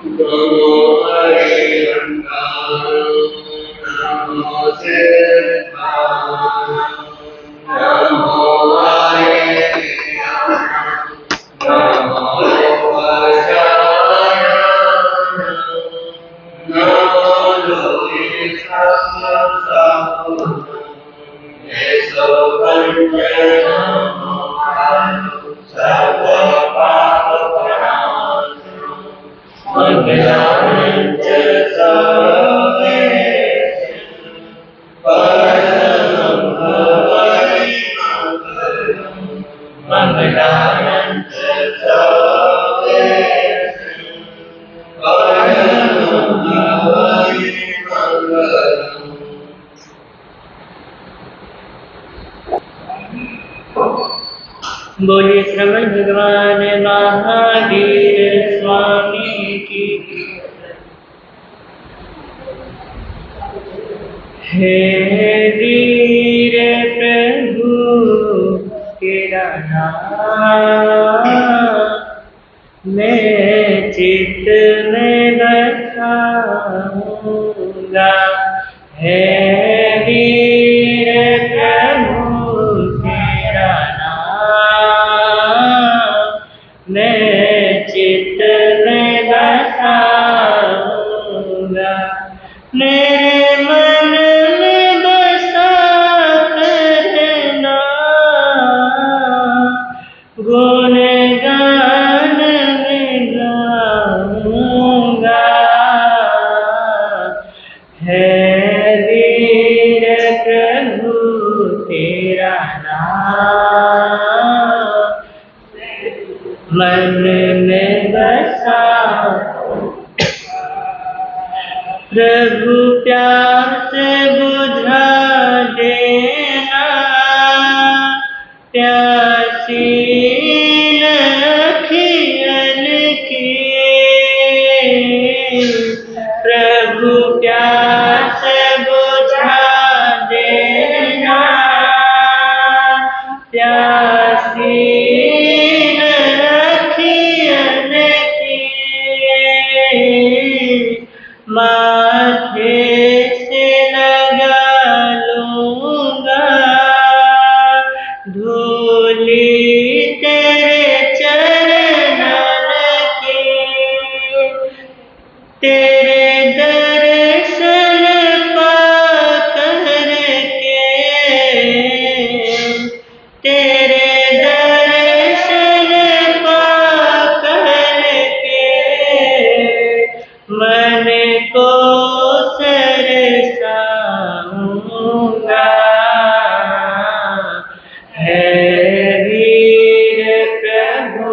नमो हरिहंताय नमो सिद्धाय नमो हरिहंताय नमो वज्राय नमो लोहिताय येसो पंच नमो सर्व पाप प्रणाम मंगलानं च सर्वेषु परमं भवति मंगलानं च सर्वेषु परमं भवति मंगलम्। बोलिए श्रवण भगवान महावीर स्वामी की। हे वीर प्रभु तेरा नाम मैं चित्त में बसाऊंगा। हे वीर प्रभु तेरा मैं चित्त में बसाऊंगा। मेरे मन में बसा करना गुण गान में गाऊंगा। है वीर प्रभु तेरा नाम मन में बसा। प्रभु प्यास बुझा देना प्यासी अखियन की। प्रभु प्यास बुझा देना प्यासी माथे से लगा लूंगा धूली तेरे चरणन की। तेरे दर्शन पा करके तेरे दर्शन पा करके मन को सरसाऊंगा। है वीर प्रभु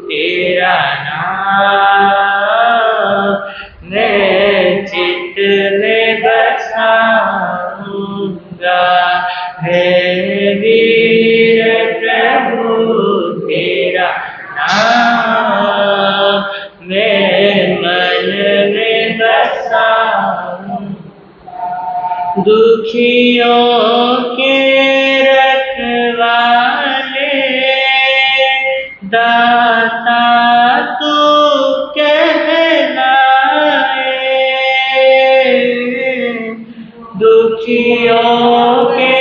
तेरा नाम मैं चित्त में बसाऊंगा। है वीर प्रभु तेरा नाम मैं मन में बसाऊं। दुखियों के रखवाले दाता तू कहलाए। दुखियों के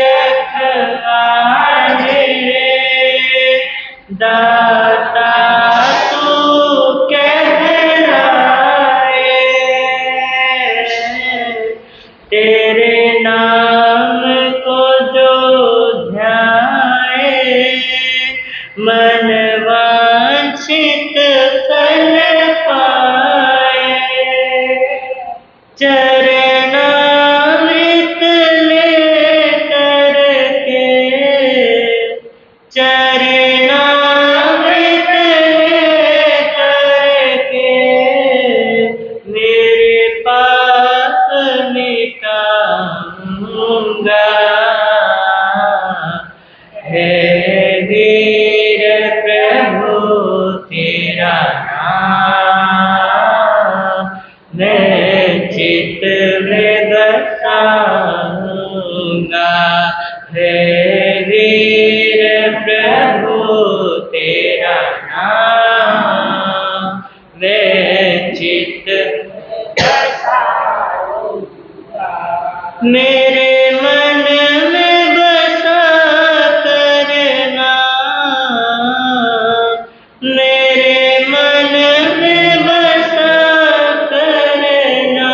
रखवाले दाता तू कहलाए। तेरे नाम को जो ध्याए मन वांछित फल पाए। चरणामृत ले करके चरणामृत ले करके मेरे पाप मिटाऊंगा। है वीर प्रभु तेरा नाम मैं चित्त में बसाऊंगा। है वीर प्रभु तेरा नाम मैं चित मेरे मन में बसा करना, मेरे मन में बसा करना,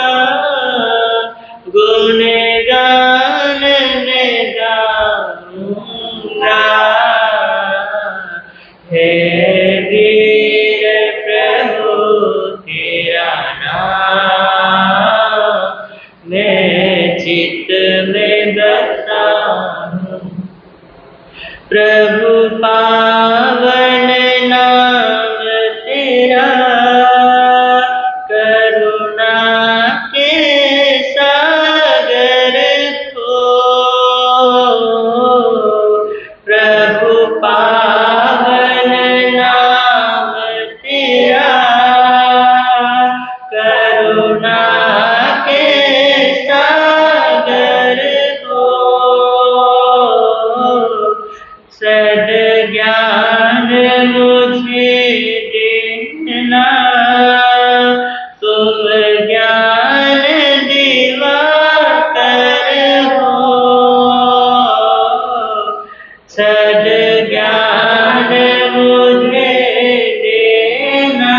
गुण गान में गाऊंगा। हे वीर प्रभु तेरा नाम मैं चित में बसा हूँ। प्रभु पावन नाम तेरा, करुणा के सागर को। प्रभु पावन नाम तेरा, करुणा के सागर को। सद्ज्ञान मुझे देना, तुम ज्ञान दिवाकर हो। सद्ज्ञान मुझे देना,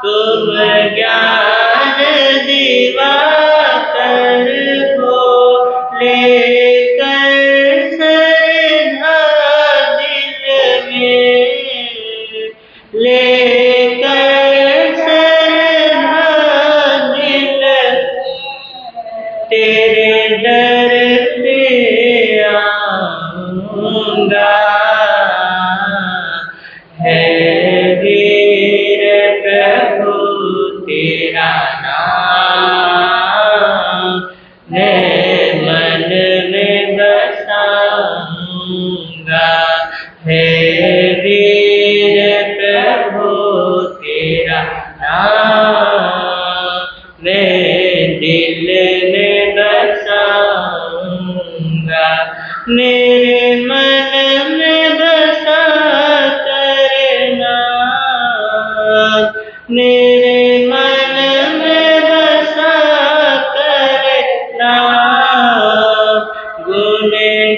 तुम ज्ञान दिवाकर हो। लेकर सरधा दिल में, लेकर सरधा दिल तेरे दर पे आऊंगा। है वीर प्रभु तेरा नाम मैं मन में बसाऊंगा। है वीर प्रभु तेरा नाम मैं दिल में बसाऊंगा। मेरे मन में बसा करना, मेरे मन में बसा करना, गुण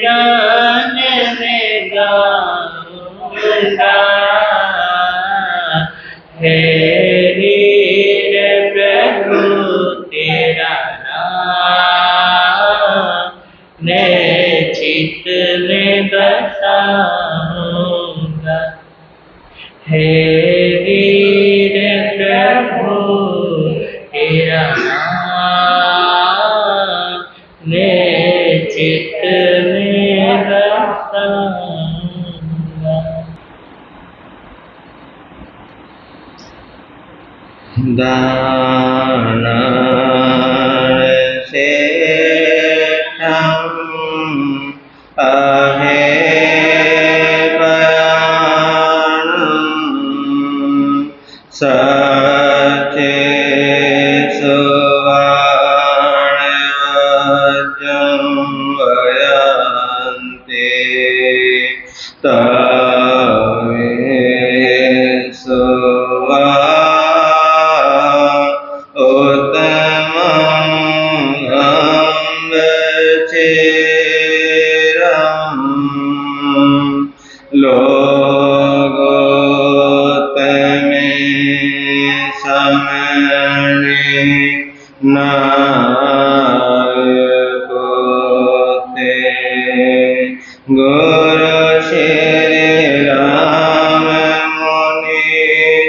गान में गाऊंगा। हे वीर प्रभु तेरा नाम मैं चित में बसाऊंगा। हे वीर प्रभु तेरा नाम मैं चित में बसाऊंगा। दान से आहे बयान, सचे सुवर्ण वज्रं वयन्ते, तवे गुरु श्री राम मुनि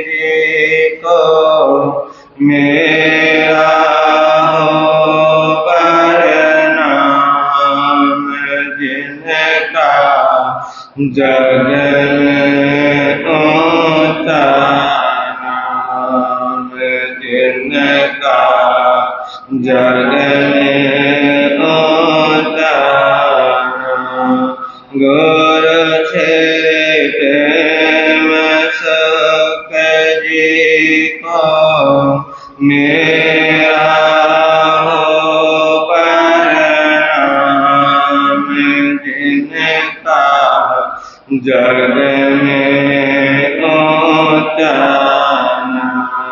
जी को मेरा हो प्रणाम, जिनका जग में ऊंचा नाम, जिनका जग में ऊंचा नाम। गुरु श्री प्रेम सुख जी को मेरा हो प्रणाम, जिनका जग में ऊंचा नाम।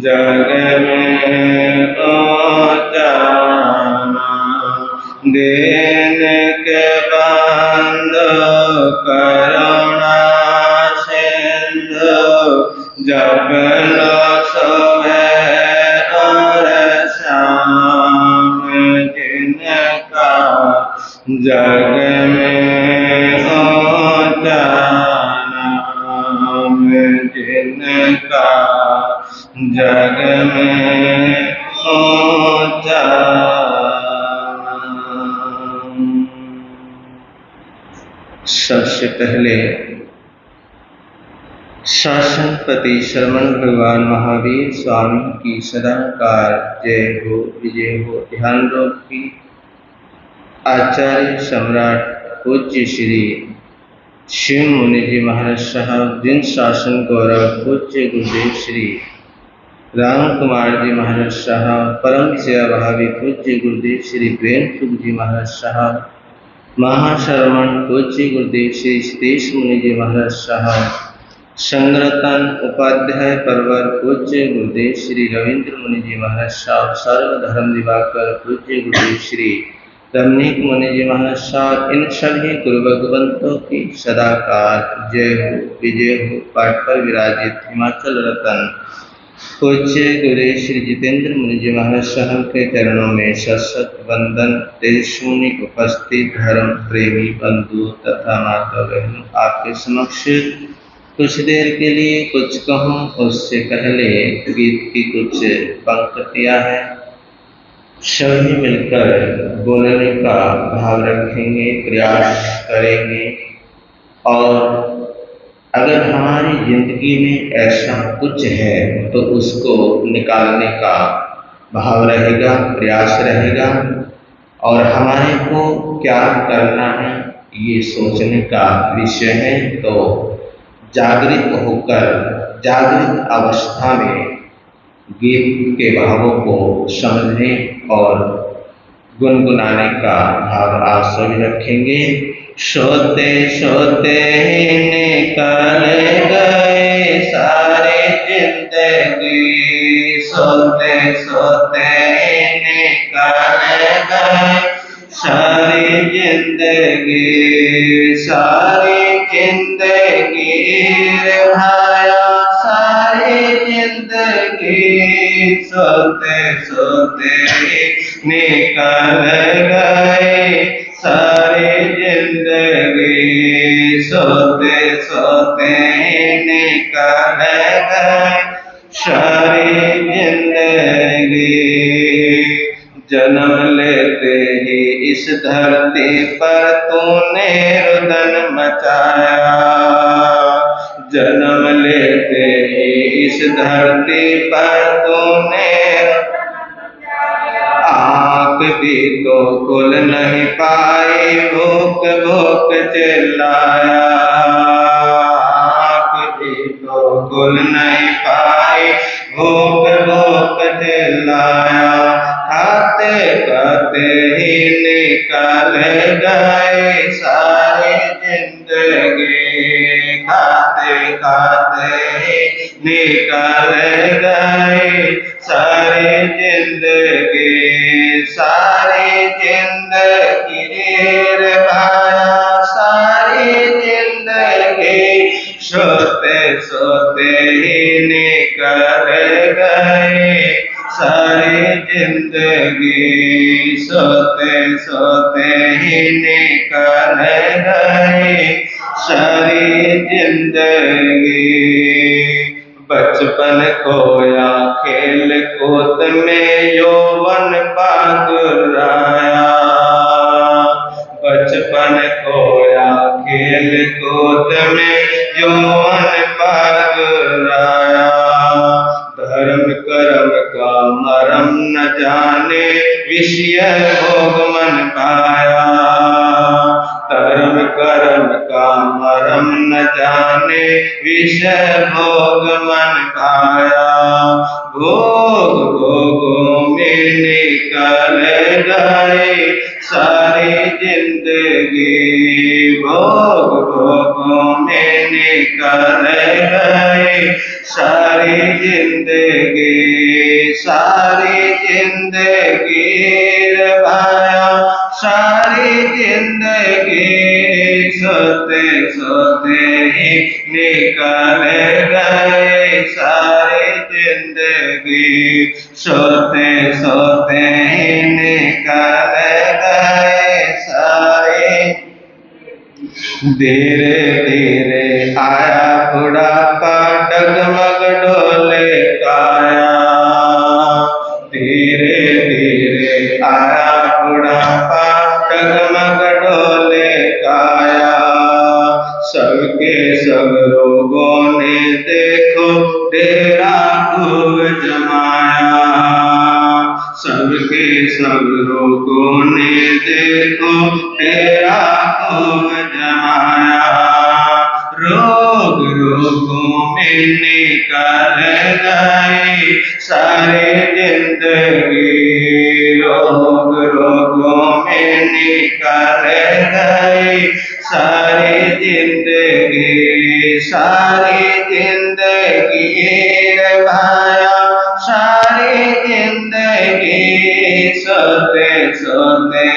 जग में उजाला दीन के बंधु करुणा सिंधु जब लो सुबह और शाम जिनका जग में उजाला जिनका जग में उजाला। सबसे पहले शासनपति श्रवण भगवान महावीर स्वामी की सदाकाल जय हो विजय हो। ध्यान दो कि आचार्य सम्राट पूज्य श्री शिव मुनि जी महाराज साहब, जिन शासन गौरव पूज्य गुरुदेव श्री राम कुमार जी महाराज साहब, परम सेवा भावी पूज्य गुरुदेव श्री प्रेम सुख जी महाराज साहब, महाश्रवण पूज्य गुरुदेव श्री सतीश मुनि जी महाराज साहब, संग्रतन उपाध्याय परवर पूज्य गुरुदेव श्री रविंद्र मुनि जी महाराज साहब, सर्वधर्म दिवाकर पूज्य गुरुदेव श्री रमणीक मुनि जी महाराज साहब, इन सभी गुरु भगवंतों की सदाकाल जय हो विजय हो। पाठ पर विराजित हिमाचल रतन पूज्य गुरुदेव श्री जितेंद्र मुनि जी महाराज साहब के चरणों में सशत वंदन। तेजस्वी उपस्थित धर्म प्रेमी बंधु तथा माता बहनों, आपके समक्ष कुछ देर के लिए कुछ कहूँ उससे पहले गीत की कुछ पंक्तियां हैं, सभी मिलकर बोलने का भाव रखेंगे, प्रयास करेंगे। और अगर हमारी जिंदगी में ऐसा कुछ है तो उसको निकालने का भाव रहेगा, प्रयास रहेगा, और हमारे को क्या करना है ये सोचने का विषय है। तो जागृत होकर जागृत अवस्था में गीत के भावों को समझने और गुनगुनाने का भाव आप सभी रखेंगे। सोते सोते निकल गए सारी जिंदगी, सोते सोते निकल गए सारी जिंदगी, सारी जिंदगी रे भाया सारी जिंदगी, सोते सोते निकल गए सारी जिंदगी, सोते सोते निकल गए सारी जिंदगी। जन्म लेते ही इस धरती पर तूने रुदन मचाया, जन्म लेते ही इस धरती पर तूने आँख भी तो खुल नहीं पाई, भूख भूख चिल्लाया, आँख भी तो खुल नहीं पाई, भूख भूख चिल्लाया, खाते खाते ही निकल गए सारी जिंदगी, खाते खाते ही निकल गए सारी जिंदगी, सारी जिंदगी रे भाया सारी जिंदगी, सोते सोते ही निकल गए सारी जिंदगी, सोते सोते ही निकल गए सारी जिंदगी। बचपन खोया खेल कूद में यौवन पागुराया, बचपन खोया खेल कूद में यौवन पागुराया, धर्म कर्म का मरम न जाने विषय भोग मन पाया, धर्म कर्म का मरम न जाने विषय भोग मन पाया, भोग भोगों में निकल गए सारी जिंदगी, भोग भोगों में निकल गए सारी जिंदगी, निकल गए सारी जिंदगी, सोते सोते ही निकल गए सारे। धीरे धीरे आया बुढ़ापा, डगमग डोले काया। धीरे धीरे आया बुढ़ापा, डगमग डोले काया। सबके सब लोगों ने देखो डेरा खूब जमाया। सबके सब लोगों ने देखो डेरा खूब जमाया। रोग रोगों में निकल गई सारी जिंदगी, रोग रोगों में निकल गई सारी जिंदगी। सारी जिंदगी रवाया, सारी जिंदगी सोते सोते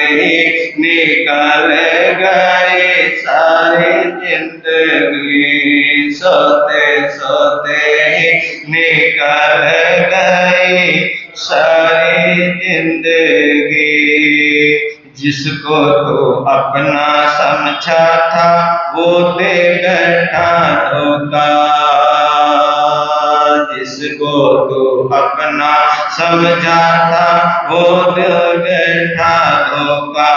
निकल गए सारी जिंदगी, सोते सोते निकल गए सारी जिंदगी। जिसको तो अपना समझा था वो दे बैठा धोखा। जिसको तो अपना समझा था वो दे बैठा धोखा।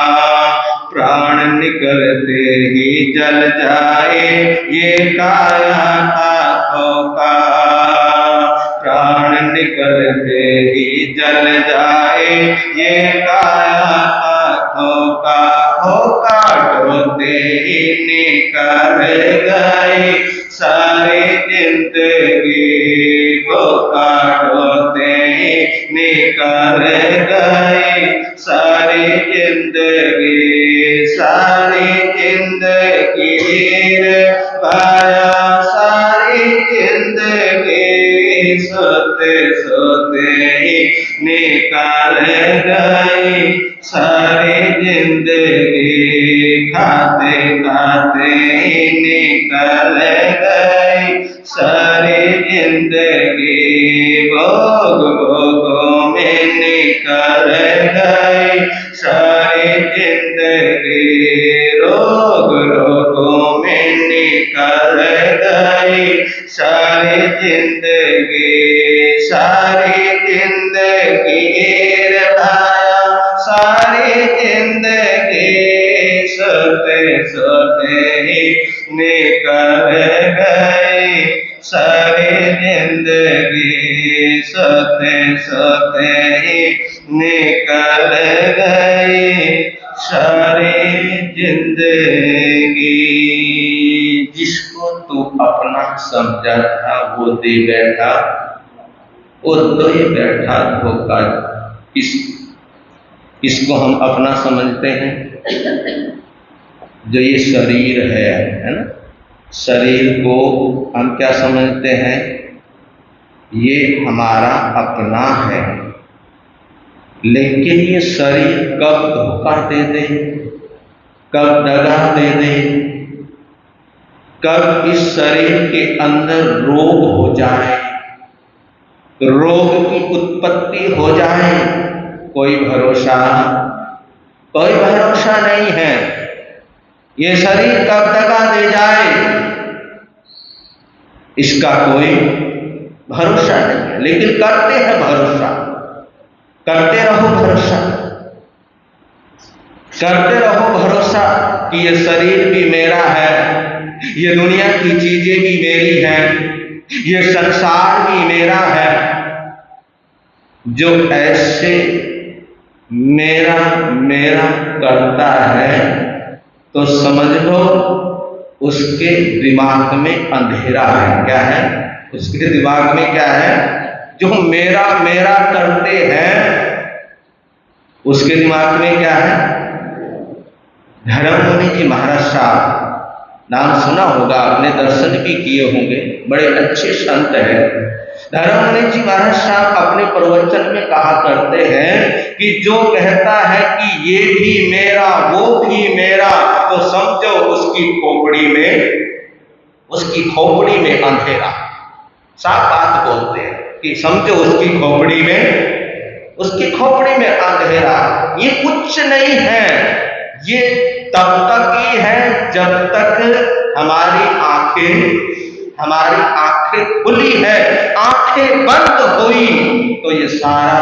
प्राण निकलते ही जल जाए ये काया था धोखा। प्राण निकलते ही जल जाए ये काया था धोखा। धोखा ढोते ही निकल गए सारी जिंदगी, धोखा ढोते ही निकल गए सारी जिंदगी। सारी जिंदगी पाया, सारी जिंदगी सोते सोते ही निकाल गई सारी जिंदगी। खाते खाते ही निकल गई सारी जिंदगी। भोग भोगों में निकल गई सारी जिंदगी। रोग रोगों में निकल गई सारी जिंदगी। सारी जिंदगी रवाया, सारी जिंदगी सोते सोते ही निकल गई सारी जिंदगी। सोते सोते ही निकल गई सारी जिंदगी। जिसको तू अपना समझा था वो दे बैठा, वो दे बैठा धोखा। इसको हम अपना समझते हैं। जो ये शरीर है ना, शरीर को हम क्या समझते हैं? ये हमारा अपना है। लेकिन ये शरीर कब धोखा दे दे, कब दगा दे दे, कब इस शरीर के अंदर रोग हो जाए, रोग की उत्पत्ति हो जाए, कोई भरोसा नहीं है। ये शरीर कब दगा दे जाए इसका कोई भरोसा नहीं है। लेकिन करते हैं भरोसा, करते रहो भरोसा, करते रहो भरोसा कि ये शरीर भी मेरा है, ये दुनिया की चीजें भी मेरी हैं, ये संसार भी मेरा है। जो ऐसे मेरा मेरा करता है तो समझ लो उसके दिमाग में अंधेरा है। क्या है उसके दिमाग में? क्या है? जो मेरा मेरा करते हैं उसके दिमाग में क्या है? धर्म मुनि जी महाराज साहब, नाम सुना होगा आपने, दर्शन भी किए होंगे, बड़े अच्छे संत हैं। धर्म मुनि जी महाराज साहब अपने प्रवचन में कहा करते हैं कि जो कहता है कि ये भी मेरा वो भी मेरा, तो समझो उसकी खोपड़ी में उसकी खोपड़ी में अंधेरा। साफ बात बोलते हैं कि समझो उसकी खोपड़ी में अंधेरा। ये कुछ नहीं है, ये तब तक ही है जब तक हमारी आंखें खुली है। आंखें बंद हुई तो ये सारा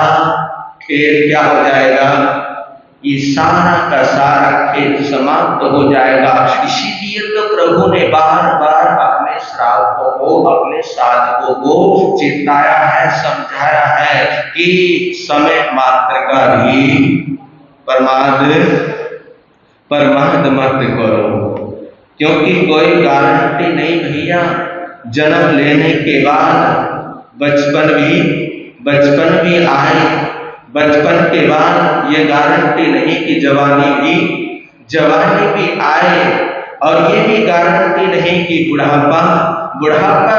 खेल क्या हो जाएगा, ये सारा का सारा खेल समाप्त हो जाएगा। इसीलिए तो प्रभु ने बार बार अपने श्रावकों को, अपने साधकों को चेताया है, समझाया है कि समय मात्र का भी प्रमाद मत करो, क्योंकि कोई गारंटी नहीं भैया। जन्म लेने के बाद बचपन भी आए, बचपन के बाद ये गारंटी नहीं कि जवानी भी आए, और ये भी गारंटी नहीं कि बुढ़ापा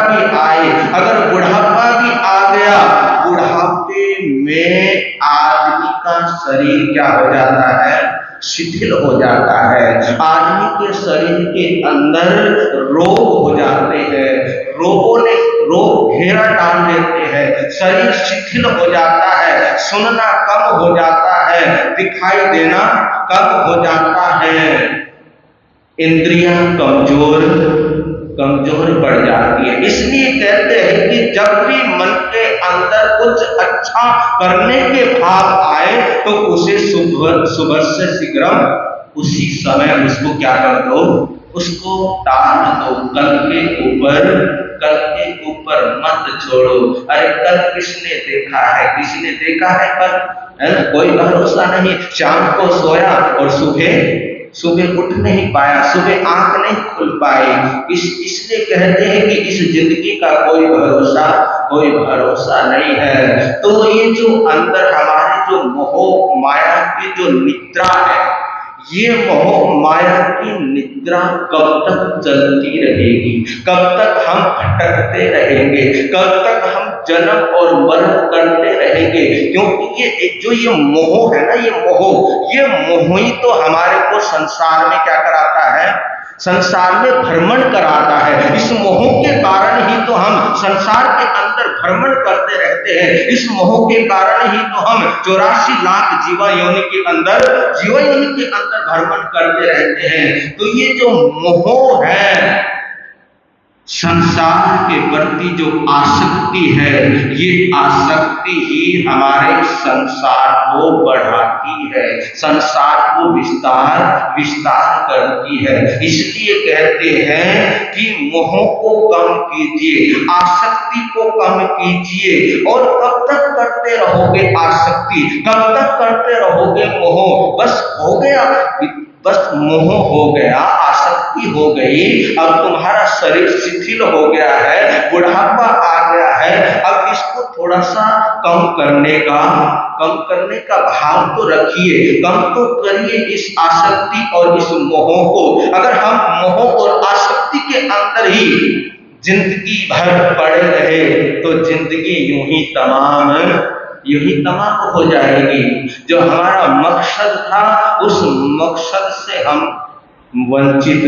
भी आए। अगर बुढ़ापा भी आ गया, बुढ़ापे में आदमी का शरीर क्या हो जाता है, शिथिल हो जाता है। आदमी के शरीर के अंदर रोग हो जाते हैं, रोग घेरा डाल देते हैं, शरीर शिथिल हो जाता है, सुनना कम हो जाता है, दिखाई देना कम हो जाता है, इंद्रियां कमजोर पड़ जाती है। इसलिए कहते हैं कि जब भी मन के अंदर कुछ अच्छा करने के भाव आए तो उसे सुबह से शीघ्र उसी समय उसको क्या कर दो, उसको टाल दो। कल के ऊपर मत छोड़ो। अरे कल किसने देखा है कल, है ना, कोई भरोसा नहीं। शाम को सोया और सुबह उठ नहीं पाया, सुबह आंख नहीं खुल पाई। इसलिए कहते हैं कि इस जिंदगी का कोई भरोसा नहीं है। तो ये जो अंदर हमारे जो मोह माया की जो निद्रा है, ये मोह माया की निद्रा कब तक चलती रहेगी, कब तक हम भटकते रहेंगे, कब तक हम जन्म और मरण करते रहेंगे। क्योंकि ये मोह है ना, ये मोह ही तो हमारे को संसार में क्या कराता है, संसार में भ्रमण कराता है। इस मोह के कारण ही तो हम संसार के अंदर भ्रमण करते रहते हैं। इस मोह के कारण ही तो हम 84 लाख जीवन योनि के अंदर भ्रमण करते रहते हैं। तो ये जो मोह है, संसार के प्रति जो आसक्ति है, ये आसक्ति ही हमारे संसार को बढ़ाती है, संसार को विस्तार करती है। इसलिए कहते हैं कि मोह को कम कीजिए, आसक्ति को कम कीजिए। और कब तक करते रहोगे आसक्ति, कब तक करते रहोगे मोह? बस मोह हो गया, आसक्ति हो गई, अब तुम्हारा शरीर शिथिल हो गया है, बुढ़ापा आ गया है। अब इसको थोड़ा सा कम करने का भाव तो रखिए, कम तो करिए इस आसक्ति और इस मोह को। अगर हम मोह और आसक्ति के अंदर ही जिंदगी भर पड़े रहे तो जिंदगी यूं ही तमाम हो जाएगी। जो हमारा मकसद था, उस मकसद से हम वंचित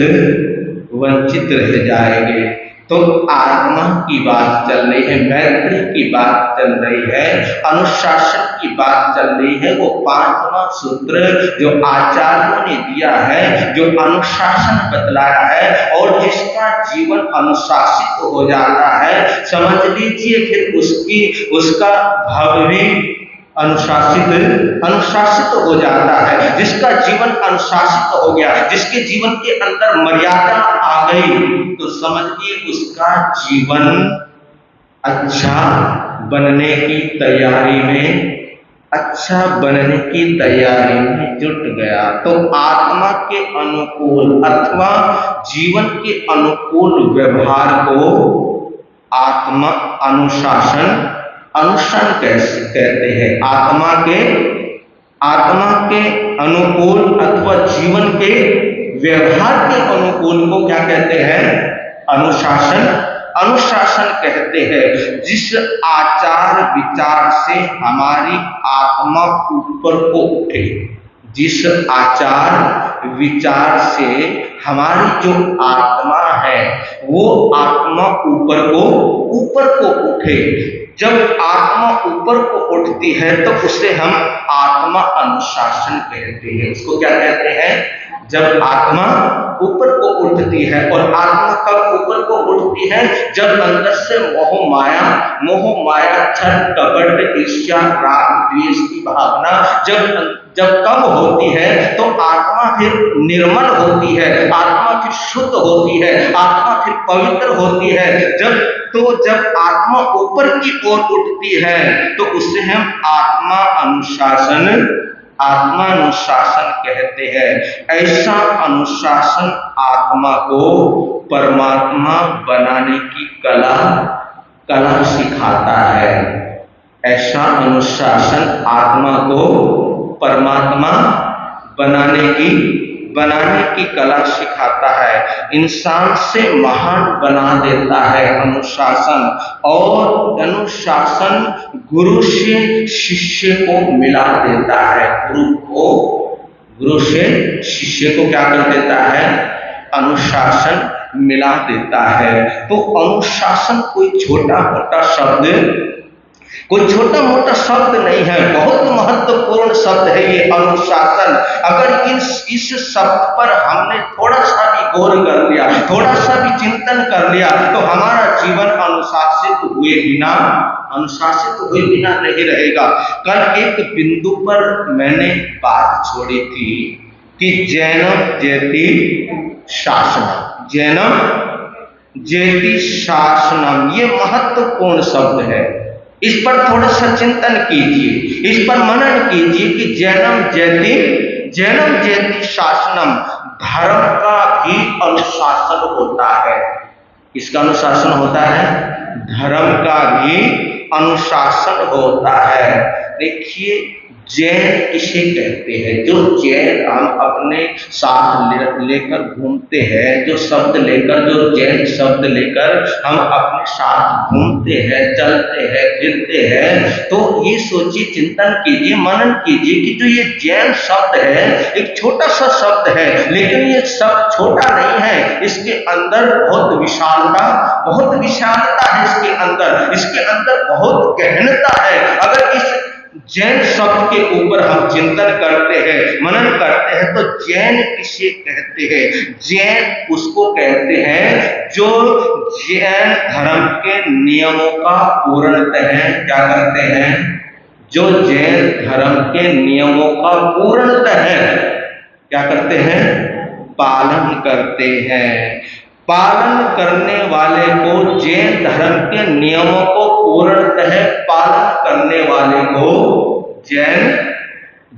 रह जाएंगे। तो आत्मा की बात चल रही है, मैत्री की बात चल रही है, अनुशासन की बात चल रही है। वो 5वां सूत्र जो आचार्यों ने दिया है, जो अनुशासन बतलाया है, और जिसका जीवन अनुशासित हो जाता है, समझ लीजिए फिर उसका भाव भी अनुशासित हो जाता है। जिसका जीवन अनुशासित हो गया, जिसके जीवन के अंदर मर्यादा आ गई, तो समझिए उसका जीवन अच्छा बनने की तैयारी में जुट गया। तो आत्मा के अनुकूल अथवा जीवन के अनुकूल व्यवहार को आत्मा अनुशासन कैसे कहते हैं? आत्मा के अनुकूल अथवा जीवन के व्यवहार के अनुकूल को क्या कहते हैं? अनुशासन कहते हैं। जिस आचार विचार से हमारी आत्मा ऊपर को उठे, जिस आचार विचार से हमारी जो आत्मा है वो आत्मा ऊपर को उठे। जब आत्मा ऊपर को उठती है तो उसे हम आत्मा अनुशासन कहते हैं। उसको क्या कहते हैं? जब आत्मा ऊपर को उठती है। और आत्मा कब ऊपर को उठती है? जब अंदर से मोह माया छल कपट ईर्ष्या राग द्वेष की भावना जब कम होती है तो आत्मा फिर निर्मल होती है, आत्मा फिर शुद्ध होती है, आत्मा फिर पवित्र होती है। जब आत्मा ऊपर की ओर उठती है तो उसे हम आत्मा अनुशासन कहते हैं। ऐसा अनुशासन आत्मा को परमात्मा बनाने की कला सिखाता है। ऐसा अनुशासन आत्मा को परमात्मा बनाने की कला सिखाता है। इंसान से महान बना देता है अनुशासन। और अनुशासन गुरु से शिष्य को मिला देता है। गुरु से शिष्य को क्या कर देता है? अनुशासन मिला देता है। तो अनुशासन कोई छोटा मोटा शब्द नहीं है, बहुत महत्वपूर्ण शब्द है ये अनुशासन। अगर इस शब्द पर हमने थोड़ा सा भी गौर कर लिया, थोड़ा सा भी चिंतन कर लिया तो हमारा जीवन अनुशासित हुए बिना नहीं रहेगा। कल एक बिंदु पर मैंने बात छोड़ी थी कि जैनम जेति शासनम ये महत्वपूर्ण शब्द है। इस पर थोड़ा सा चिंतन कीजिए, इस पर मनन कीजिए कि जैनम जेति शासनम, धर्म का भी अनुशासन होता है। किसका अनुशासन होता है? धर्म का भी अनुशासन होता है। देखिए जैन किसे कहते हैं? जो जैन हम अपने साथ लेकर घूमते हैं, जो जैन शब्द लेकर हम अपने साथ घूमते हैं, चलते हैं, फिरते हैं, तो ये सोचिए, चिंतन कीजिए, मनन कीजिए कि जो ये जैन शब्द है एक छोटा सा शब्द है, लेकिन ये शब्द छोटा नहीं है। इसके अंदर बहुत विशालता है। इसके अंदर बहुत गहनता है। अगर इस जैन शब्द के ऊपर हम चिंतन करते हैं, मनन करते हैं, तो जैन किसे कहते हैं? जैन उसको कहते हैं जो जैन धर्म के नियमों का पूर्णतः क्या करते हैं? जो जैन धर्म के नियमों का पूर्णतः क्या करते हैं? पालन करते हैं। पालन करने वाले को, जैन धर्म के नियमों को पूर्णतः पालन करने वाले को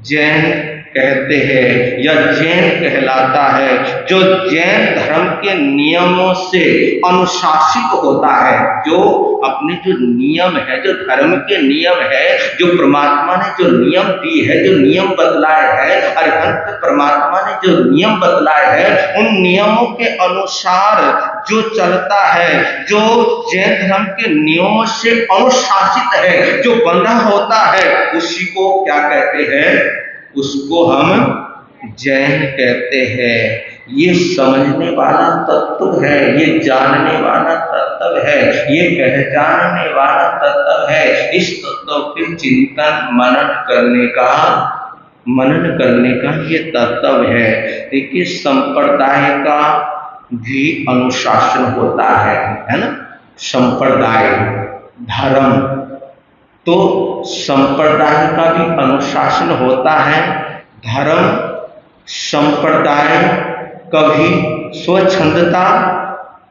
जैन कहते हैं या जैन कहलाता है। जो जैन धर्म के नियमों से अनुशासित होता है, जो अपने जो नियम है, जो धर्म के नियम है, जो परमात्मा ने जो नियम दी है, जो नियम बतलाए हैं, अरिहंत परमात्मा ने जो नियम बतलाए हैं, उन नियमों के अनुसार जो चलता है, जो जैन धर्म के नियमों से अनुशासित है, जो बंधा होता है, उसी को क्या कहते हैं? उसको हम जैन कहते हैं। ये समझने वाला तत्व है, ये जानने वाला तत्व है, ये पहचानने वाला तत्व है। इस तत्व के चिंतन मनन करने का ये तत्व है। देखिए संप्रदाय का भी अनुशासन होता है ना? संप्रदाय धर्म, तो संप्रदाय का भी अनुशासन होता है। धर्म संप्रदाय कभी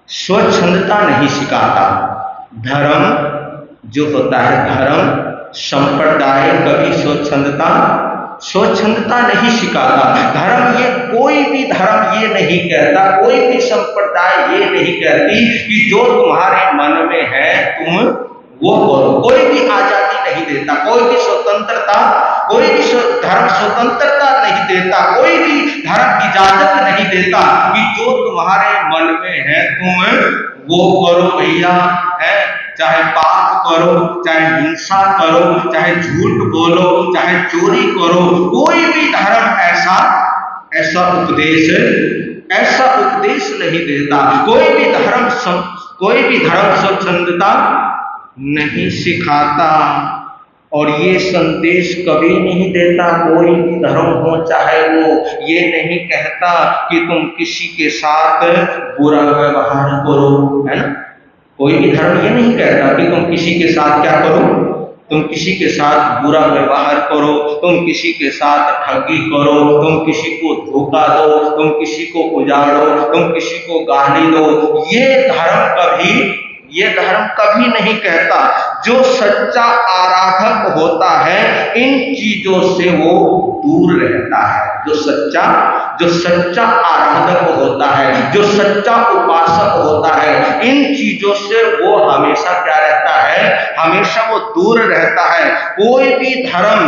स्वच्छंदता नहीं सिखाता। धर्म जो होता है, धर्म संप्रदाय कभी स्वच्छंदता नहीं सिखाता। धर्म ये कोई भी धर्म ये नहीं कहता, कोई भी संप्रदाय ये नहीं कहती कि जो तुम्हारे मन में है तुम वो करो। कोई भी आजादी नहीं देता, कोई भी स्वतंत्रता, कोई भी धर्म स्वतंत्रता नहीं देता, कोई भी धर्म इजाजत नहीं देता कि जो तुम्हारे मन में है तुम वो करो भैया। है चाहे पाप करो, चाहे हिंसा करो, चाहे झूठ बोलो, चाहे चोरी करो, कोई भी धर्म ऐसा उपदेश नहीं देता। कोई भी धर्म स्वच्छंदता नहीं सिखाता और ये संदेश कभी नहीं देता। कोई भी धर्म हो, चाहे वो ये नहीं कहता कि तुम किसी के साथ बुरा व्यवहार करो, है ना। कोई भी धर्म ये नहीं कहता कि तुम किसी के साथ क्या करो, तुम किसी के साथ बुरा व्यवहार करो, तुम किसी के साथ ठगी करो, तुम किसी को धोखा दो, तुम किसी को उजाड़ो, तुम किसी को गाली दो। ये धर्म कभी नहीं कहता। जो सच्चा आराधक होता है इन चीजों से वो दूर रहता है। जो सच्चा आराधक होता है, जो सच्चा उपासक होता है, इन चीजों से वो हमेशा क्या रहता है, हमेशा वो दूर रहता है। कोई भी धर्म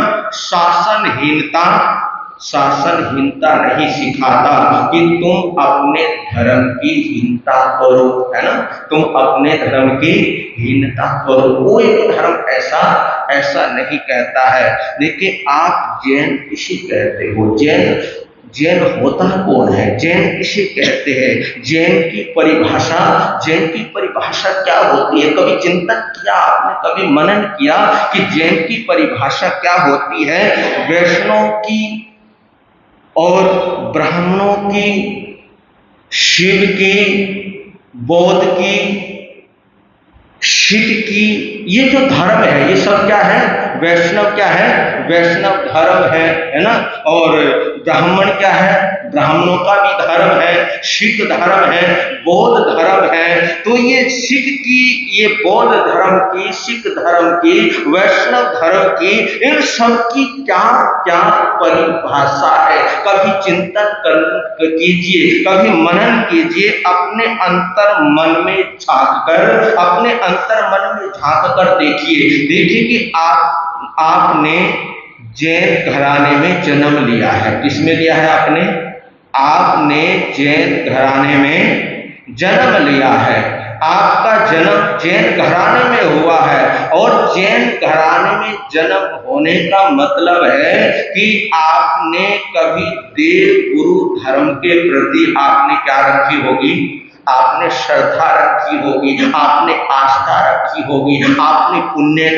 शासनहीनता नहीं सिखाता कि तुम अपने धर्म की हीनता करो, है ना, तुम अपने धर्म की हीनता करो। कोई भी धर्म ऐसा नहीं कहता है। देखिए, आप जैन किसे कहते हो? जैन होता कौन है? जैन किसे कहते हैं? जैन की परिभाषा क्या होती है? कभी चिंतन किया आपने, कभी मनन किया कि जैन की परिभाषा क्या होती है? वैष्णव की और ब्राह्मणों की, शिव की, बौद्ध की, सिख की, ये जो धर्म है ये सब क्या है? वैष्णव क्या है? वैष्णव धर्म है ना। और ब्राह्मण क्या है? ब्राह्मणों का भी धर्म है, सिख धर्म है, बौद्ध धर्म है। तो ये सिख की, ये बौद्ध धर्म की, सिख धर्म की, वैष्णव धर्म की, इन सब की क्या क्या परिभाषा है? कभी चिंतन कीजिए, कभी मनन कीजिए, अपने अंतर मन में झांक कर देखिए कि आपने जैन घराने में जन्म लिया है। किसमें लिया है आपने जैन घराने में जन्म लिया है। आपका जन्म जैन घराने में हुआ है और जैन घराने में जन्म होने का मतलब है कि आपने कभी देव गुरु धर्म के प्रति आपने क्या रखी होगी? आपने श्रद्धा रखी होगी, आपने आस्था रखी होगी, आपने पुण्य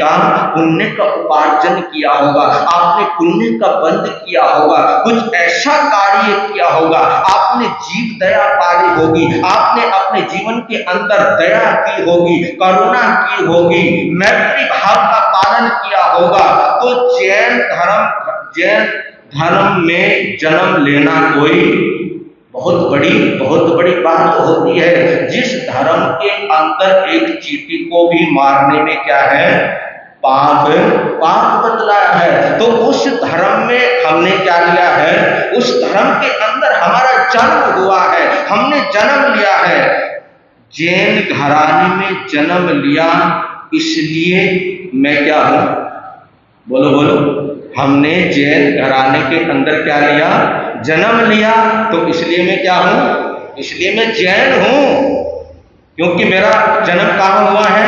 का उपार्जन किया होगा, आपने पुण्य का बंद किया होगा, कुछ ऐसा कार्य किया होगा, आपने जीव दया पाली होगी, आपने अपने जीवन के अंदर दया की होगी, करुणा की होगी, मैत्री भाव का पालन किया होगा। तो जैन धर्म में जन्म लेना कोई बहुत बड़ी बात होती है। जिस धर्म के अंदर एक चींटी को भी मारने में क्या है? पाप बतलाया है। तो उस धर्म में हमने क्या लिया है? उस धर्म के अंदर हमारा जन्म हुआ है, हमने जन्म लिया है। जैन घराने में जन्म लिया, इसलिए मैं क्या हूं? बोलो। हमने जैन घराने के अंदर क्या लिया? जन्म लिया। तो इसलिए मैं क्या हूं? इसलिए मैं जैन हूं, क्योंकि मेरा जन्म कहां हुआ है?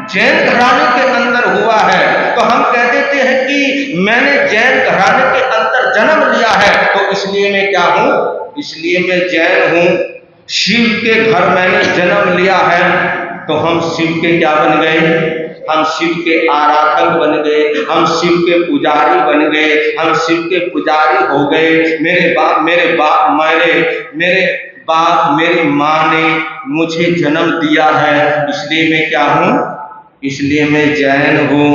जैन घराने के अंदर हुआ है। तो हम कह देते हैं कि मैंने जैन घराने के अंदर जन्म लिया है, तो इसलिए मैं क्या हूं? इसलिए मैं जैन हूं। शिव के घर मैंने जन्म लिया है, तो हम शिव के क्या बन गए? हम शिव के आराधक बन गए, हम शिव के पुजारी बन गए, हम शिव के पुजारी हो गए। मेरी माँ ने मुझे जन्म दिया है, इसलिए मैं क्या हूँ? इसलिए मैं जैन हूँ।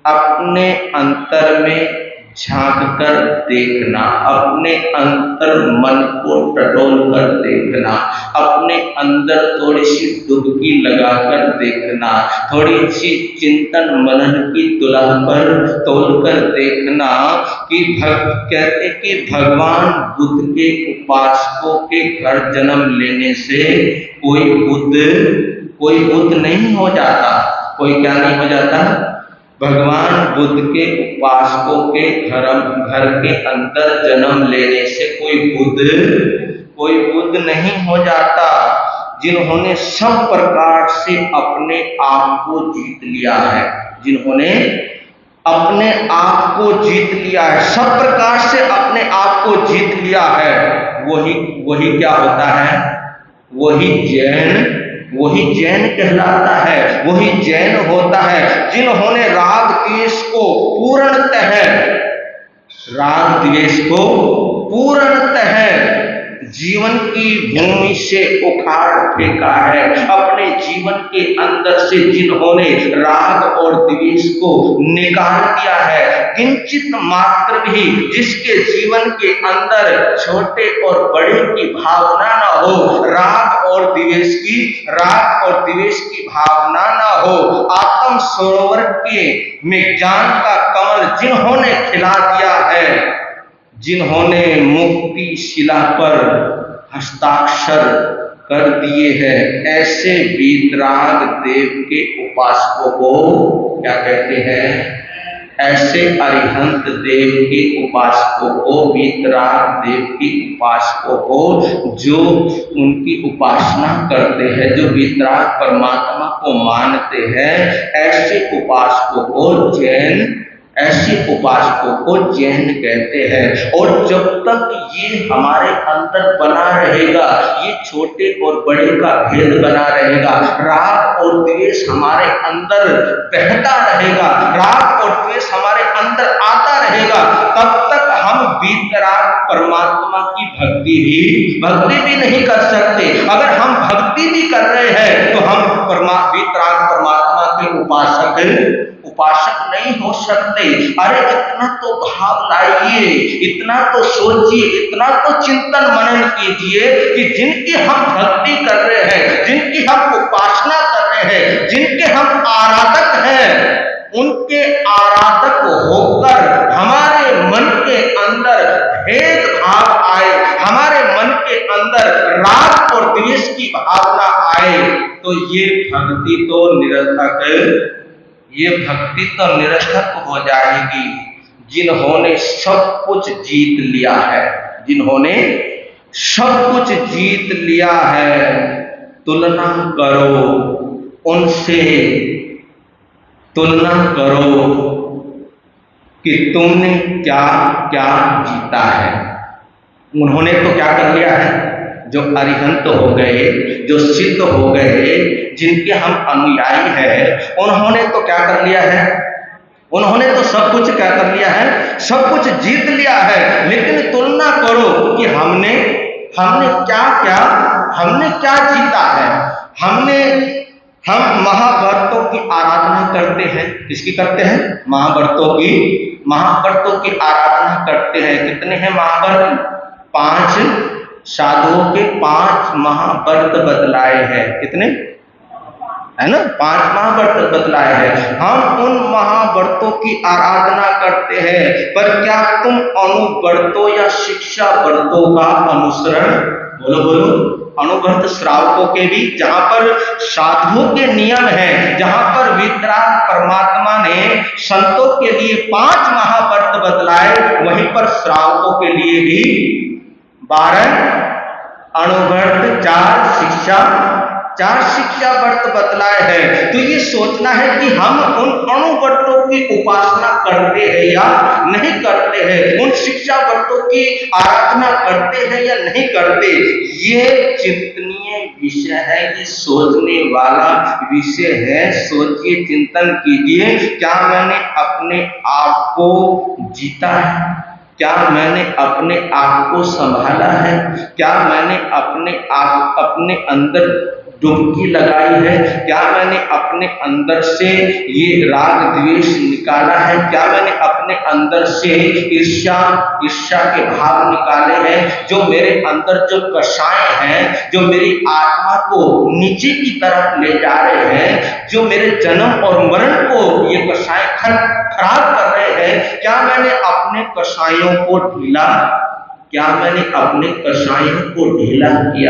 अपने अंतर में झांक कर देखना, अपने अंतर मन को टटोल कर देखना, अपने अंदर थोड़ी सी डुबकी लगाकर देखना, थोड़ी सी चिंतन मनन की तुला पर तोल कर देखना कि कहते कि भगवान बुद्ध के उपासकों के घर जन्म लेने से कोई बुद्ध नहीं हो जाता। कोई क्या नहीं हो जाता? भगवान बुद्ध के उपासकों के घर के अंदर जन्म लेने से कोई बुद्ध नहीं हो जाता। जिन्होंने सब प्रकार से अपने आप को जीत लिया है, जिन्होंने अपने आप को जीत लिया है, सब प्रकार से अपने आप को जीत लिया है, वही क्या होता है? वही जैन कहलाता है, वही जैन होता है जिन्होंने राग द्वेष को पूर्णतः जीवन की भूमि से उखाड़ फेंका है। अपने जीवन के अंदर से जिन्होंने राग और द्वेष को निकाल दिया है, किंचित मात्र भी जिसके जीवन के अंदर छोटे और बड़े की भावना न हो, राग और द्वेष की भावना न हो, आत्म सरोवर में ज्ञान का कमल जिन्होंने खिला दिया है, जिन्होंने मुक्ति शिला पर हस्ताक्षर कर दिए हैं, ऐसे वीतराग देव के उपासकों को क्या कहते हैं? ऐसे अरिहंत देव के उपासकों को, वीतराग देव के उपासकों को, जो उनकी उपासना करते हैं, जो वीतराग परमात्मा को मानते हैं, ऐसे उपासकों को जैन कहते हैं। और जब तक ये हमारे अंदर बना रहेगा, ये छोटे और बड़े का भेद बना रहेगा, राग और द्वेष हमारे अंदर बहता रहेगा, राग और द्वेष हमारे अंदर आता रहेगा, तब तक हम वीतराग परमात्मा की भक्ति भी नहीं कर सकते। अगर हम भक्ति भी कर रहे हैं तो हम वीतराग परमात्मा के उपासक नहीं हो सकते। अरे इतना तो भाव लाइए, इतना तो सोचिए, इतना तो चिंतन मनन कीजिए कि जिनकी हम भक्ति कर रहे हैं, जिनकी हम उपासना कर रहे हैं, जिनके हम आराधक हैं, उनके आराधक होकर हमारे मन के अंदर भेदभाव आए, हमारे मन के अंदर राग और द्वेष की भावना आए, तो ये भक्ति तो निरर्थक हो जाएगी। जिन्होंने सब कुछ जीत लिया है, जिन्होंने सब कुछ जीत लिया है, तुलना करो उनसे, तुलना करो कि तुमने क्या क्या जीता है। उन्होंने तो क्या कर लिया है? जो अरिहंत हो गए, जो सिद्ध हो गए, जिनके हम अनुयायी हैं, उन्होंने तो क्या कर लिया है? उन्होंने तो सब कुछ क्या कर लिया है? सब कुछ जीत लिया है। लेकिन तुलना करो कि हमने क्या जीता है। हम महाव्रतों की आराधना करते हैं। किसकी करते हैं? महाव्रतों की आराधना करते हैं। कितने हैं महाव्रत? 5 साधुओं के 5 महाव्रत बतलाए हैं। कितने है ना? 5 महाव्रत बतलाए हैं। हम उन महाव्रतों की आराधना करते हैं, पर क्या तुम अनुव्रतों या शिक्षा व्रतों का अनुसरण, बोलो अनुव्रत श्रावकों के भी, जहां पर साधुओं के नियम हैं, जहां पर वीतराग परमात्मा ने संतों के लिए 5 महाव्रत बतलाए, वहीं पर श्रावकों के लिए भी 12 अनुव्रत, 4 शिक्षा व्रत बतलाए हैं। तो ये सोचना है कि हम उन अनुव्रतों की उपासना करते हैं या नहीं करते हैं, उन शिक्षा व्रतों की आराधना करते हैं या नहीं करते। ये चिंतनीय विषय है, ये सोचने वाला विषय है। सोचिए, चिंतन कीजिए, क्या मैंने अपने आप को जीता है? क्या मैंने अपने आप को संभाला है? क्या मैंने अपने अंदर डुबकी लगाई है? क्या मैंने अपने अंदर से ये राग द्वेष निकाला है? क्या मैंने अपने अंदर से ईर्ष्या के भाव निकाले हैं? जो मेरे अंदर जो कषाय हैं, जो मेरी आत्मा को नीचे की तरफ ले जा रहे हैं, जो मेरे जन्म और मरण को ये कषाय खराब कर रहे हैं, क्या मैंने अपने कषायों को ढीला किया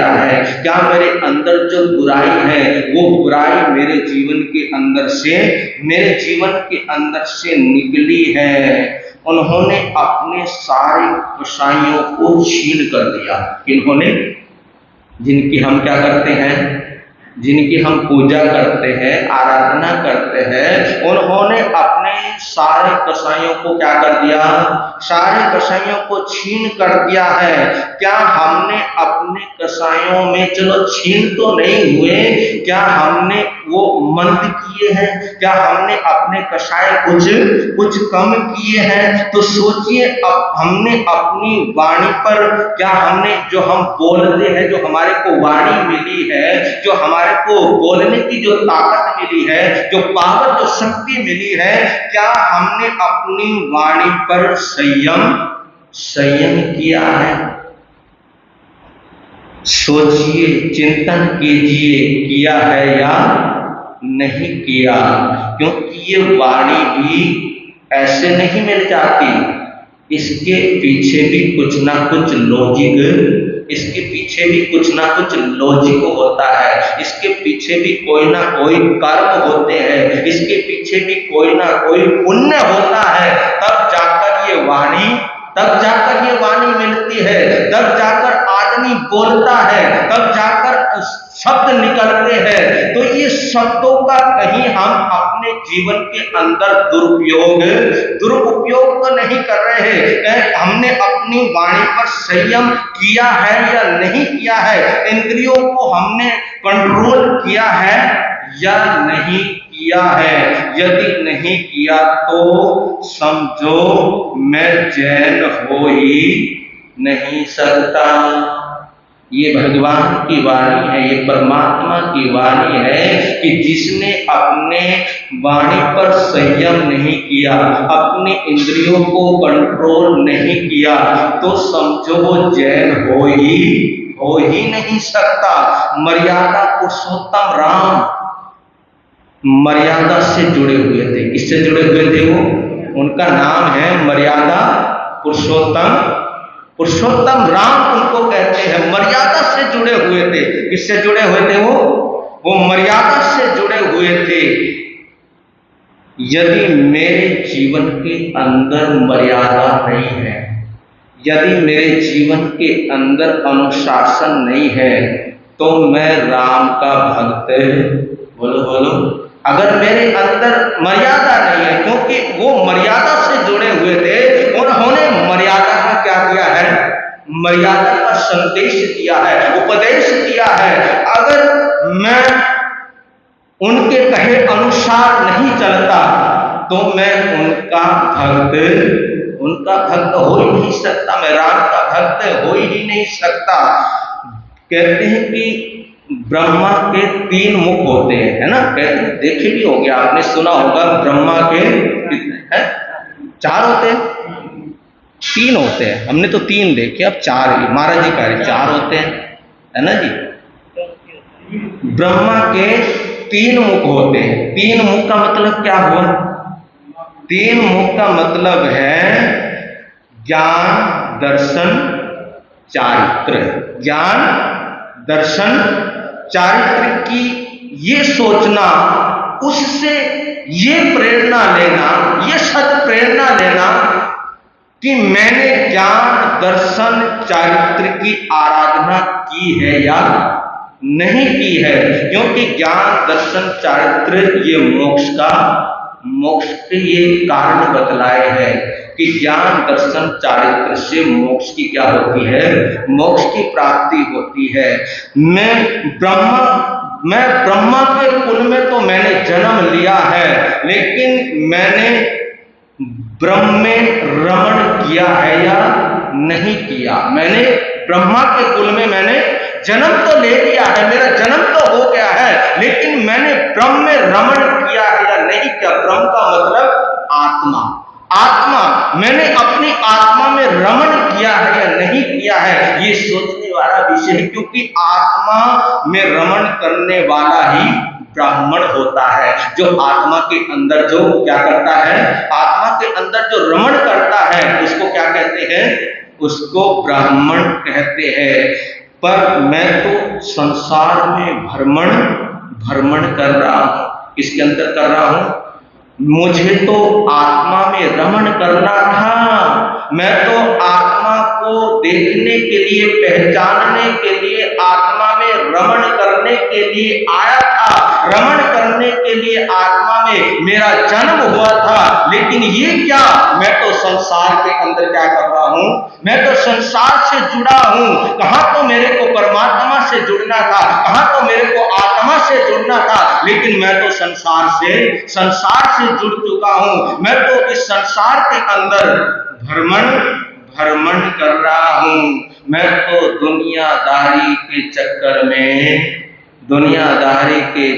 है? क्या मेरे अंदर जो बुराई है, वो बुराई मेरे जीवन के अंदर से निकली है? उन्होंने अपने सारे कषायों को छीन कर दिया। किन्होंने? जिनकी हम क्या करते हैं, जिनकी हम पूजा करते हैं, आराधना करते हैं, उन्होंने अपने हमने सारे कसाईयों को क्या कर दिया, सारे कसाईयों को छीन कर दिया है। क्या हमने अपने कसाईयों में, चलो छीन तो नहीं हुए, क्या हमने वो मंद किए हैं, क्या हमने अपने कसाई कुछ कम किए हैं? तो सोचिए, अब हमने अपनी वाणी पर, क्या हमने जो हम बोलते हैं, जो हमारे को वाणी मिली है, जो हमारे को बोलने की जो ताकत मिली है, जो पावर, जो शक्ति मिली है, क्या हमने अपनी वाणी पर संयम किया है? सोचिए, चिंतन कीजिए, किया है या नहीं किया? क्योंकि ये वाणी भी ऐसे नहीं मिल जाती, इसके पीछे भी कुछ ना कुछ लॉजिक, इसके पीछे भी कुछ ना कुछ लॉजिक होता है, इसके पीछे भी कोई ना कोई कर्म होते हैं, इसके पीछे भी कोई ना कोई पुण्य होता है। तब जाकर ये वाणी मिलती है, तब जाकर आदमी बोलता है, तब जाकर शब्द निकलते हैं। तो ये शब्दों का कहीं हम अपने जीवन के अंदर दुरुपयोग तो नहीं कर रहे हैं? हमने अपनी वाणी पर संयम किया है या नहीं किया है? इंद्रियों को हमने कंट्रोल किया है या नहीं किया है? यदि नहीं किया तो समझो मैं जैन हो ही नहीं सकता। ये भगवान की वाणी है, ये परमात्मा की वाणी है कि जिसने अपने वाणी पर संयम नहीं किया, अपनी इंद्रियों को कंट्रोल नहीं किया, तो समझो वो जैन हो ही नहीं सकता। मर्यादा पुरुषोत्तम राम मर्यादा से जुड़े हुए थे। किससे जुड़े हुए थे वो? उनका नाम है मर्यादा पुरुषोत्तम राम उनको कहते हैं। मर्यादा से जुड़े हुए थे। किससे जुड़े हुए थे वो मर्यादा से जुड़े हुए थे। यदि मेरे जीवन के अंदर मर्यादा नहीं है, यदि मेरे जीवन के अंदर अनुशासन नहीं है, तो मैं राम का भक्त, बोलो, अगर मेरे अंदर मर्यादा नहीं है, क्योंकि वो मर्यादा से जुड़े हुए थे, उन्होंने मर्यादा का क्या दिया है? मर्यादा का संदेश दिया है, उपदेश दिया है। अगर मैं उनके कहे अनुसार नहीं चलता तो मैं उनका भक्त हो ही नहीं सकता, मैं राम का भक्त हो ही नहीं सकता। कहते हैं कि ब्रह्मा के 3 मुख होते हैं, है ना? कहते हैं, देखे भी होंगे, आपने सुना होगा, ब्रह्मा के कितने हैं? 4 होते हैं, 3 होते हैं। हमने तो 3 देखे, अब 4 ही महाराज जी कह रहे 4 होते हैं, है ना जी? ब्रह्मा के 3 मुख होते हैं। 3 मुख का मतलब क्या हुआ? 3 मुख का मतलब है ज्ञान, दर्शन, चारित्र। ज्ञान, दर्शन, चारित्र की ये सोचना, उससे ये प्रेरणा लेना, ये सद प्रेरणा लेना कि मैंने ज्ञान, दर्शन, चारित्र की आराधना की है या नहीं की है। क्योंकि ज्ञान, दर्शन, चारित्र ये मोक्ष के ये कारण बतलाए हैं कि ज्ञान, दर्शन, चारित्र से मोक्ष की क्या होती है? मोक्ष की प्राप्ति होती है। मैं ब्रह्मा के कुल में तो मैंने जन्म लिया है, लेकिन मैंने ब्रह्म में रमण किया है या नहीं किया? मैंने ब्रह्मा के कुल में मैंने जन्म तो ले लिया है, मेरा जन्म तो हो गया है, लेकिन मैंने ब्रह्म में रमण किया है या नहीं किया? ब्रह्म का मतलब आत्मा। मैंने अपनी आत्मा में रमण किया है या नहीं किया है, ये सोचने वाला विषय है। क्योंकि आत्मा में रमण करने वाला ही ब्राह्मण होता है। जो आत्मा के अंदर जो क्या करता है, आत्मा के अंदर जो रमण करता है, उसको क्या कहते हैं? उसको ब्राह्मण कहते हैं। पर मैं तो संसार में भ्रमण कर रहा हूं। किसके अंदर कर रहा हूं? मुझे तो आत्मा में रमण करना था। मैं तो आत्मा को देखने के लिए, पहचानने के लिए, आत्मा में रमण करने के लिए आया था, रमण करने के लिए आत्मा में मेरा जन्म हुआ था। लेकिन ये क्या, मैं तो संसार के अंदर क्या कर रहा हूं, मैं तो संसार से जुड़ा हूं। कहां तो मेरे को परमात्मा से जुड़ना था, कहां तो मेरे को आत्मा से जुड़ना था, लेकिन मैं तो संसार से जुड़ चुका हूं। मैं तो इस संसार के अंदर भ्रमण कर रहा हूं। मैं तो दुनियादारी के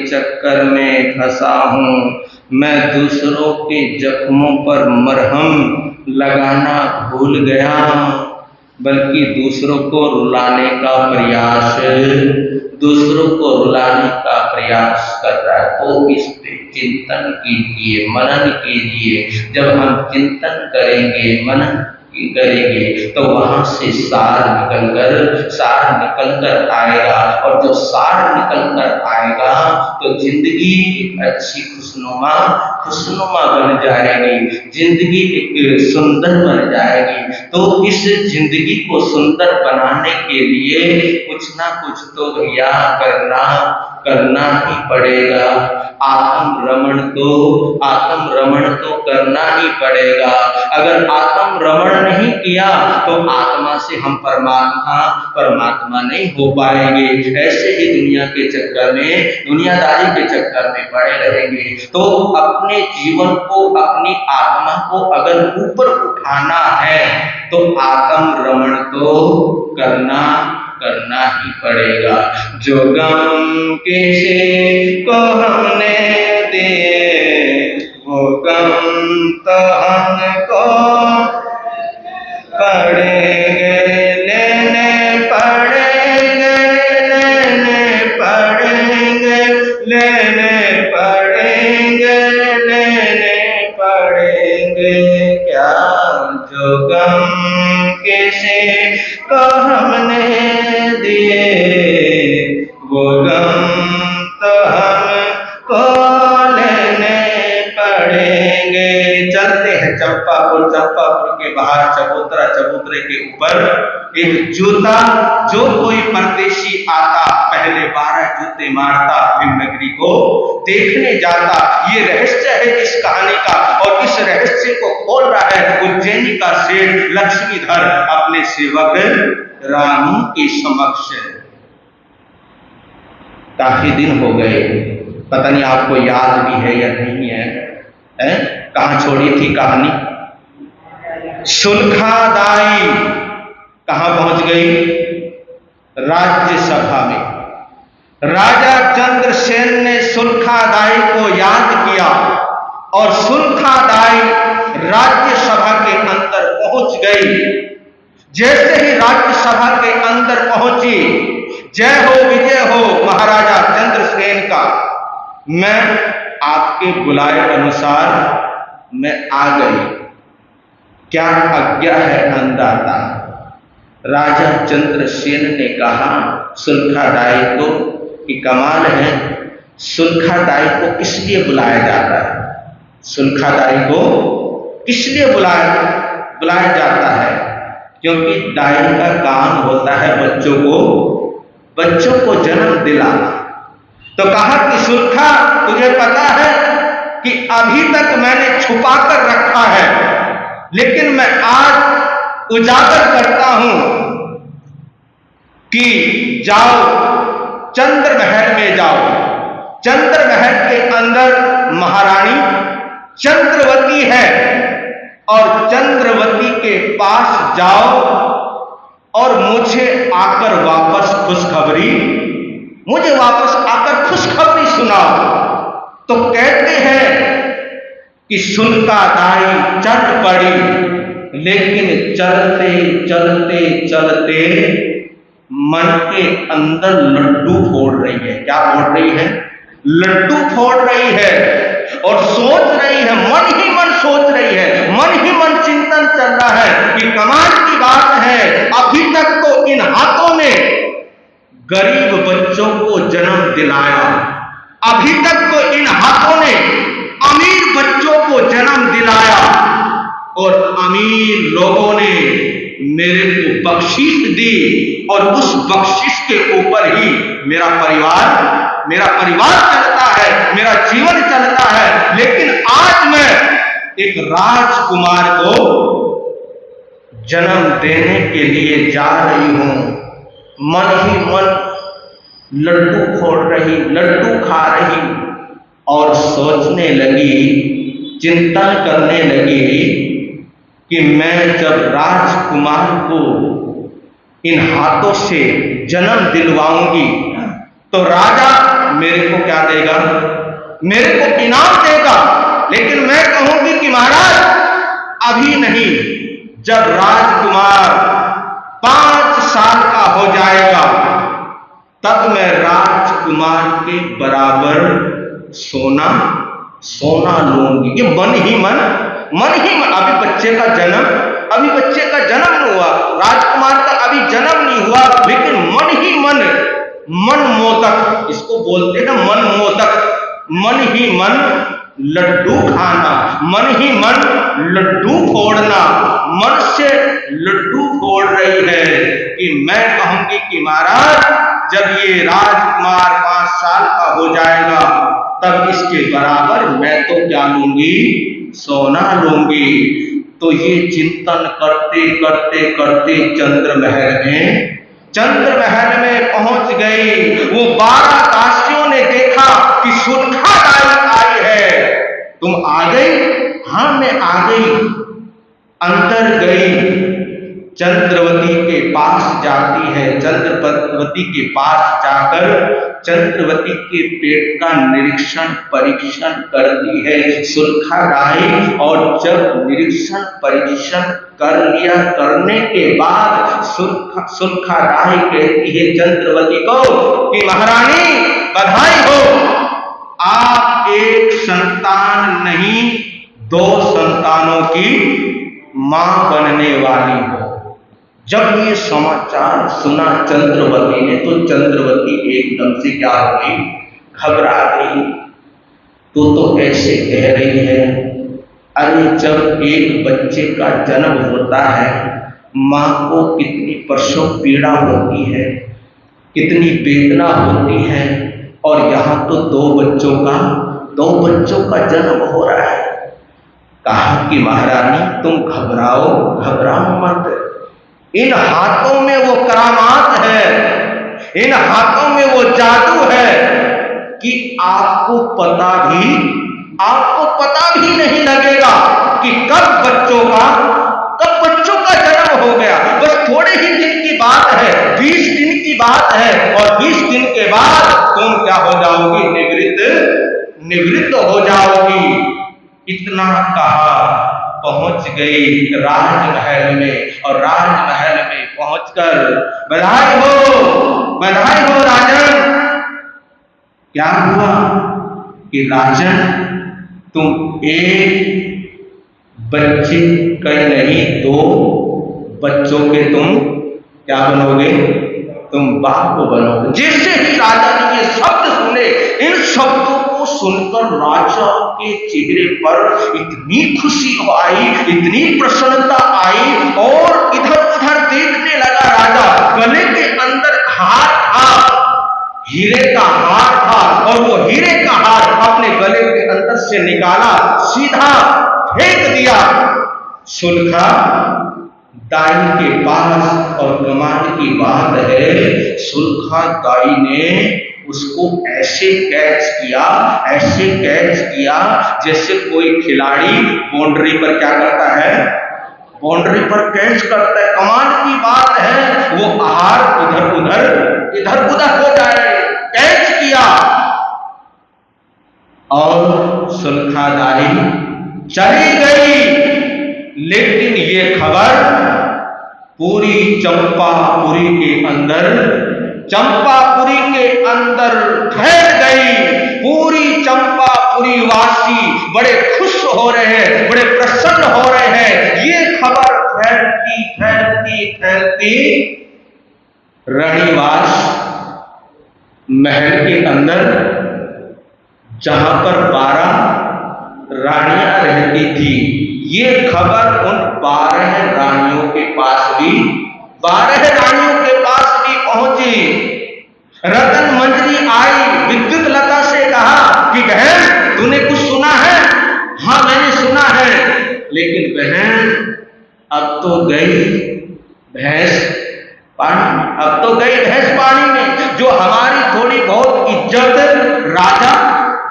चक्कर में फंसा हूं। मैं दूसरों के जख्मों पर मरहम लगाना भूल गया, बल्कि दूसरों को रुलाने का प्रयास कर रहा है। तो इस पे चिंतन कीजिए, मनन कीजिए। जब हम चिंतन करेंगे, मनन करेंगे, तो वहां से सार निकल कर आएगा। और जो सार निकल कर आएगा तो जिंदगी अच्छी खुशनुमा बन जाएगी, जिंदगी एक सुंदर बन जाएगी। तो इस जिंदगी को सुंदर बनाने के लिए कुछ ना कुछ तो भैया करना ही पड़ेगा। आत्म रमण तो करना ही पड़ेगा। अगर आत्म रमण नहीं किया तो आत्मा से हम परमात्मा नहीं हो पाएंगे। ऐसे ही दुनिया के चक्कर में, दुनियादारी के चक्कर में पड़े रहेंगे। तो अपने जीवन को, अपनी आत्मा को अगर ऊपर उठाना है तो आत्म रमण तो करना ही पड़ेगा। जो गम किसी को हमने दिए, वो गम तो हमको लेने पड़ेंगे क्या। जो गम किसी को हमने दिए, वो गम तो हमको लेने पड़ेंगे। चलते हैं चंपापुर के बाहर चबूतरे के ऊपर एक जूता, जो कोई परदेशी आता पहले 12 जूते मारता, फिर नगरी को देखने जाता। ये रहस्य है इस कहानी का, और इस रहस्य को खोल रहा है उज्जैनी का सेठ लक्ष्मीधर अपने सेवक रामू के समक्ष। काफी दिन हो गए, पता नहीं आपको याद भी है या नहीं है, कहां छोड़ी थी कहानी। सुलखादाई कहां पहुंच गई, राज्यसभा में। राजा चंद्रसेन ने सुलखादाई को याद किया और सुलखादाई राज्यसभा के अंदर पहुंच गई। जैसे ही राज्यसभा के अंदर पहुंची, जय हो विजय हो महाराजा चंद्रसेन का, मैं आपके बुलाए अनुसार मैं आ गई, क्या आज्ञा है अंदाता। राजा चंद्रसेन ने कहा सुलखादाई को कि कमाल है, सुलखादाई को किस लिए बुलाया जाता है, सुलखादाई को किस लिए बुलाया जाता है, क्योंकि दाई का काम होता है बच्चों को जन्म दिलाना। तो कहा कि सुलखा, तुझे पता है कि अभी तक मैंने छुपा कर रखा है, लेकिन मैं आज उजागर करता हूं कि जाओ चंद्र महल में जाओ। चंद्र महल के अंदर महारानी चंद्रवती है, और चंद्रवती के पास जाओ और मुझे वापस आकर खुशखबरी सुनाओ। तो कहते हैं कि सुलखादाई चल पड़ी, लेकिन चलते मन के अंदर लड्डू फोड़ रही है। क्या फोड़ रही है? लड्डू फोड़ रही है, और सोच रही है, मन ही मन सोच रही है, मन ही मन चिंतन चल रहा है कि कमाल की बात है, अभी तक तो इन हाथों ने गरीब बच्चों को जन्म दिलाया, अभी तक तो इन हाथों ने अमीर बच्चों को जन्म दिलाया, और अमीर लोगों ने मेरे को बख्शीश दी और उस बख्शिश के ऊपर ही मेरा परिवार चलता है, मेरा जीवन चलता है। लेकिन आज मैं एक राजकुमार को जन्म देने के लिए जा रही हूं। मन ही मन लड्डू खा रही और सोचने लगी, चिंतन करने लगी कि मैं जब राजकुमार को इन हाथों से जन्म दिलवाऊंगी तो राजा मेरे को क्या देगा? मेरे को इनाम देगा। लेकिन मैं कहूंगी कि महाराज अभी नहीं, जब राजकुमार 5 साल का हो जाएगा तब मैं राजकुमार के बराबर सोना लूंगी। ये मन ही मन अभी बच्चे का जन्म नहीं हुआ, राजकुमार का अभी जन्म नहीं हुआ, लेकिन मन ही मन मोदक, इसको बोलते हैं मन मोदक, मन ही मन लड्डू खाना, मन ही मन लड्डू फोड़ना, मन से लड्डू फोड़ रही है कि मैं कहूंगी कि महाराज जब ये राजकुमार 5 साल का हो जाएगा तब इसके बराबर मैं तो क्या लूंगी? सोना लूंगी। तो ये चिंतन करते करते करते चंद्र महल में पहुंच गई। वो 12 दासियों ने देखा कि सुनखा दाई आई है। तुम आ गई? हाँ मैं आ गई। अंदर गई, चंद्रवती के पास जाती है। चंद्रवती के पास जाकर चंद्रवती के पेट का परीक्षण करती है सुनखा दाई। और जब परीक्षण कर लिया, करने के बाद सुनखा दाई कहती है चंद्रवती को कि महारानी बधाई हो, आप एक संतान नहीं 2 संतानों की मां बनने वाली हो। जब ये समाचार सुना चंद्रवती ने तो चंद्रवती एकदम से क्या हो गई? घबरा गई। तो ऐसे कह रही है, अरे जब एक बच्चे का जन्म होता है मां को कितनी प्रसव पीड़ा होती है, कितनी वेदना होती है, और यहाँ तो 2 बच्चों का जन्म हो रहा है। कहा कि महारानी तुम घबराओ मत, इन हाथों में वो करामात है, इन हाथों में वो जादू है कि आपको पता भी नहीं लगेगा कि कब बच्चों का जन्म हो गया। बस थोड़े ही दिन की बात है, 20 दिन की बात है, और 20 दिन के बाद तुम क्या हो जाओगी? निवृत्त हो जाओगी। इतना कहा पहुंच गई राजमहल में, और राजमहल में पहुंचकर बधाई हो राजन। क्या हुआ कि राजन तुम एक बच्चे का नहीं 2 बच्चों के तुम क्या बनोगे? तुम बाप को बनोगे। जैसे ही राजा ने ये शब्द सुने, इन शब्दों को सुनकर राजा के चेहरे पर इतनी खुशी आई, इतनी प्रसन्नता आई, और इधर उधर देखने लगा राजा। गले के अंदर हार था, हीरे का हार था, और वो हीरे का हार अपने गले के अंदर से निकाला, सीधा फेंक दिया सुनखा दाई के पास। और कमाल की बात है, सुनखा दाई ने उसको ऐसे कैच किया जैसे कोई खिलाड़ी बाउंड्री पर क्या करता है? बाउंड्री पर कैच करता है। कमाल की बात है, वो आहार इधर उधर हो जाए, कैच किया, और सुनखा दाई चली गई। लेकिन ये खबर पूरी चंपापुरी के अंदर फैल गई। पूरी चंपापुरी वासी बड़े खुश हो रहे हैं, बड़े प्रसन्न हो रहे हैं। ये खबर फैलती रानीवास महल के अंदर, जहां पर 12 रानियां रहती थी, ये खबर उन 12 रानियों के पास भी 12 रानियों के पास भी पहुंची। रतन मंजरी आई, विद्युत लता से कहा कि बहन तूने कुछ सुना है? हाँ मैंने सुना है, लेकिन बहन अब तो गई भैंस पानी में, अब तो गई भैंस पानी में। जो हमारी थोड़ी बहुत इज्जत राजा,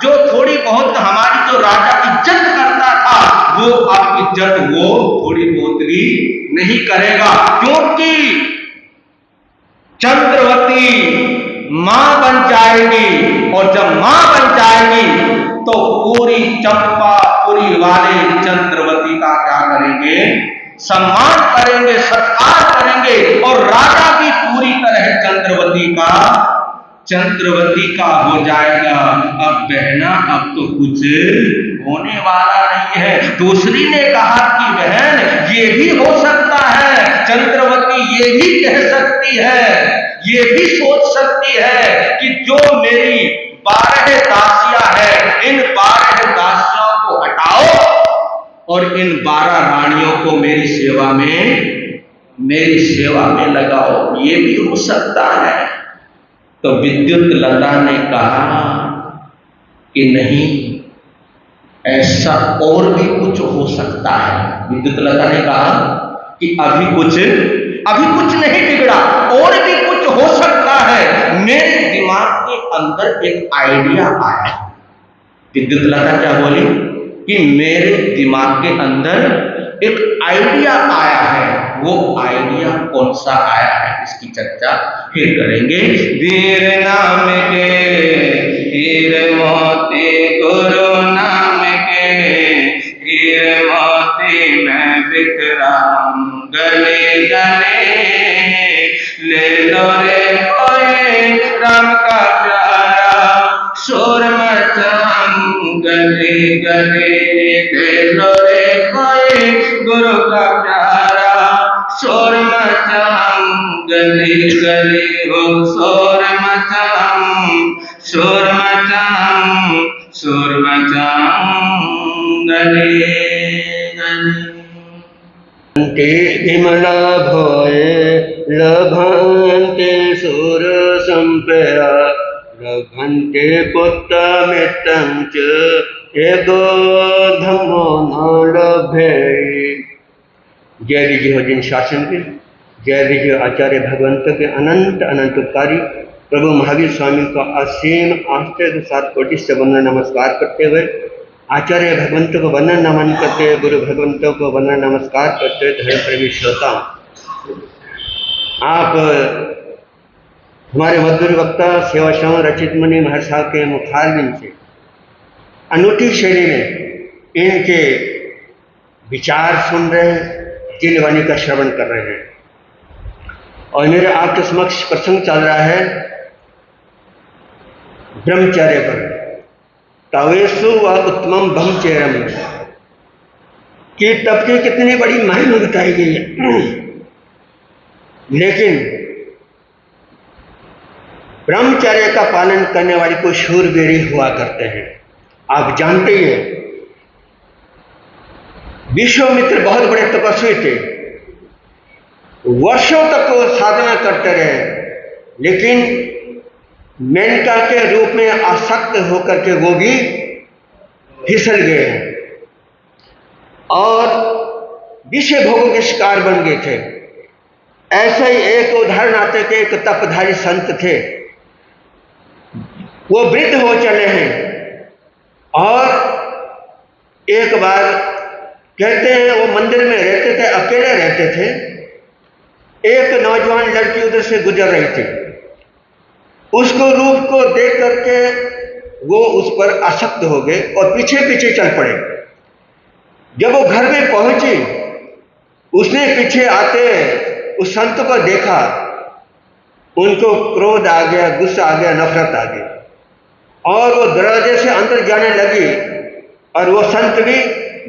जो थोड़ी बहुत हमारी जो राजा इज्जत करता था, वो अब इज्जत वो थोड़ी बहुत भी नहीं करेगा, क्योंकि चंद्रवती मां बन जाएगी। और जब मां बन जाएगी तो पूरी चंपापुरी वाले चंद्रवती का क्या करेंगे? सम्मान करेंगे, सत्कार करेंगे, और राजा भी पूरी तरह चंद्रवती का हो जाएगा। अब बहना अब तो कुछ होने वाला नहीं है। दूसरी ने कहा कि बहन ये भी हो सकता है, चंद्रवती ये भी कह सकती है, ये भी सोच सकती है कि जो मेरी 12 दासियां है, इन 12 दासियों को हटाओ और इन 12 रानियों को मेरी सेवा में लगाओ, ये भी हो सकता है। तो विद्युत लता ने कहा कि नहीं, ऐसा और भी कुछ हो सकता है। विद्युत लता ने कहा कि अभी कुछ नहीं बिगड़ा, और भी कुछ हो सकता है। मेरे दिमाग के अंदर एक आइडिया आया। विद्युत लता क्या बोली कि मेरे दिमाग के अंदर एक आइडिया आया है। वो आइडिया कौन सा आया है, इसकी चर्चा फिर करेंगे। वीर नाम के हीर मोती, गुरु नाम के हीर मोती, मैं बिखराऊं गले गले, ले लो रे कोई राम का प्यारा, शोर मचाऊं गले गले, ले लो रे कोई गुरु का प्यारा, शोर मचाऊं गले गले, हो शोर मचाऊं गले गले। विमला भोए लभंते सुर संपया, लभंते पुत्र मृतं च एगो धम्मो न लभे। जय विजय हो जिन शासन के, जय विजय आचार्य भगवंत के अनंत अनंत उपकारी प्रभु महावीर स्वामी का असीम आस्था के साथ कोटि से वंदन नमस्कार करते हुए, आचार्य भगवंतों को वंदन नमन करते हुए, गुरु भगवंतों को वंदन नमस्कार करते हुए, धर्म प्रेमी श्रोता, आप हमारे मधुर वक्ता सेवा श्रवण रचित मुनि महर्षि साहब के मुखारबिंद से अनूठी शैली में इनके विचार सुन रहे हैं, जिन वाणी का श्रवण कर रहे हैं। और मेरे आपके समक्ष प्रसंग चल रहा है ब्रह्मचर्य पर। तावेशु व उत्तमम ब्रह्मचर्यम, कि तप की कितनी बड़ी महिमा बताई गई है। लेकिन ब्रह्मचर्य का पालन करने वाली को शूरवीर हुआ करते हैं। आप जानते ही हैं, विश्वामित्र बहुत बड़े तपस्वी थे, वर्षों तक वो साधना करते रहे, लेकिन मेनका के रूप में आसक्त होकर के वो भी फिसल गए हैं और विषय भोगों के शिकार बन गए थे। ऐसे ही एक उदाहरण आते थे, एक तपधारी संत थे, वो वृद्ध हो चले हैं और एक बार कहते हैं वो मंदिर में रहते थे, अकेले रहते थे। एक नौजवान लड़की उधर से गुजर रही थी, उसको रूप को देख करके वो उस पर आसक्त हो गए और पीछे पीछे चल पड़े। जब वो घर में पहुंची, उसने पीछे आते उस संत को देखा, उनको क्रोध आ गया, गुस्सा आ गया, नफरत आ गई और वो दरवाजे से अंदर जाने लगी। और वो संत भी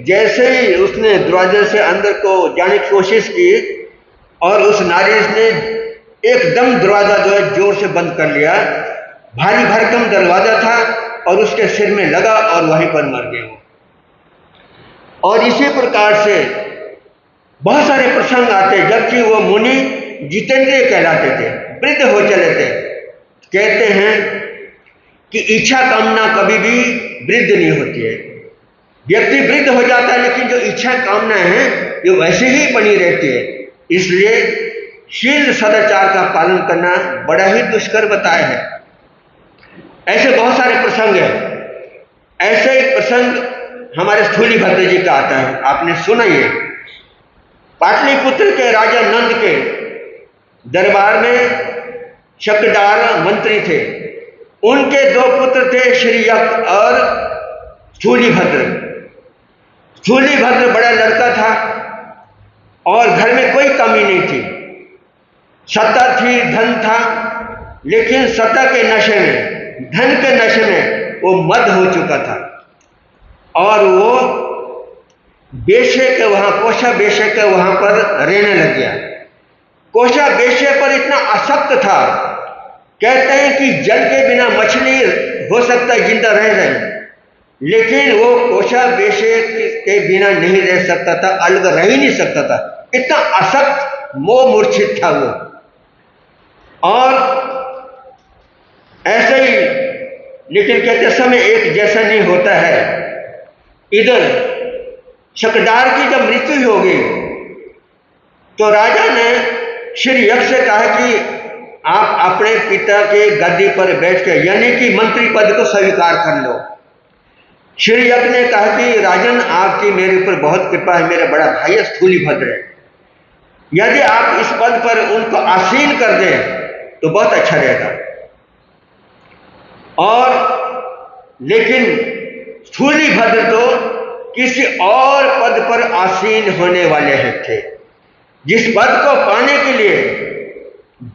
जैसे ही उसने दरवाजे से अंदर को जाने की कोशिश की और उस नारी ने एकदम दरवाजा जो है जोर से बंद कर लिया। भारी भरकम दरवाजा था और उसके सिर में लगा और वहीं पर मर गए वो। और इसी प्रकार से बहुत सारे प्रसंग आते, जबकि वो मुनि जितेंद्रिय कहलाते थे, वृद्ध हो चले थे। कहते हैं कि इच्छा कामना कभी भी वृद्ध नहीं होती है। व्यक्ति वृद्ध हो जाता है, लेकिन जो इच्छा कामना है ये वैसे ही बनी रहती है। इसलिए शील सदाचार का पालन करना बड़ा ही दुष्कर बताया है। ऐसे बहुत सारे प्रसंग हैं। ऐसे एक प्रसंग हमारे स्थूलीभद्र जी का आता है, आपने सुना ही है। पाटलिपुत्र के राजा नंद के दरबार में शकदार मंत्री थे। उनके दो पुत्र थे, श्रीयक और स्थूलीभद्र। स्थूलीभद्र बड़ा लड़का था और घर में कोई कमी नहीं थी। सत्ता थी, धन था, लेकिन सत्ता के नशे में, धन के नशे में वो मद हो चुका था और वो बेशे के वहां, कोशा बेशे के वहां पर रहने लग गया। कोशा बेशे पर इतना आसक्त था, कहते हैं कि जल के बिना मछली हो सकता है जिंदा रह रहे, लेकिन वो कोशा बेशे के बिना नहीं रह सकता था, अलग रह ही नहीं सकता था। इतना आसक्त, मोह मूर्छित था वो। और ऐसे ही, लेकिन कहते समय एक जैसा नहीं होता है। इधर शकदार की जब मृत्यु हो गई तो राजा ने श्री यक्ष से कहा कि आप अपने पिता के गद्दी पर बैठ के, यानी कि मंत्री पद को स्वीकार कर लो। श्री यक्ष ने कहा कि राजन, आपकी मेरे ऊपर बहुत कृपा है, मेरा बड़ा भाई स्थूलीभद्र है, यदि आप इस पद पर उनको आसीन कर दें तो बहुत अच्छा रहेगा। और लेकिन स्थूलीभद्र तो किसी और पद पर आसीन होने वाले थे, जिस पद को पाने के लिए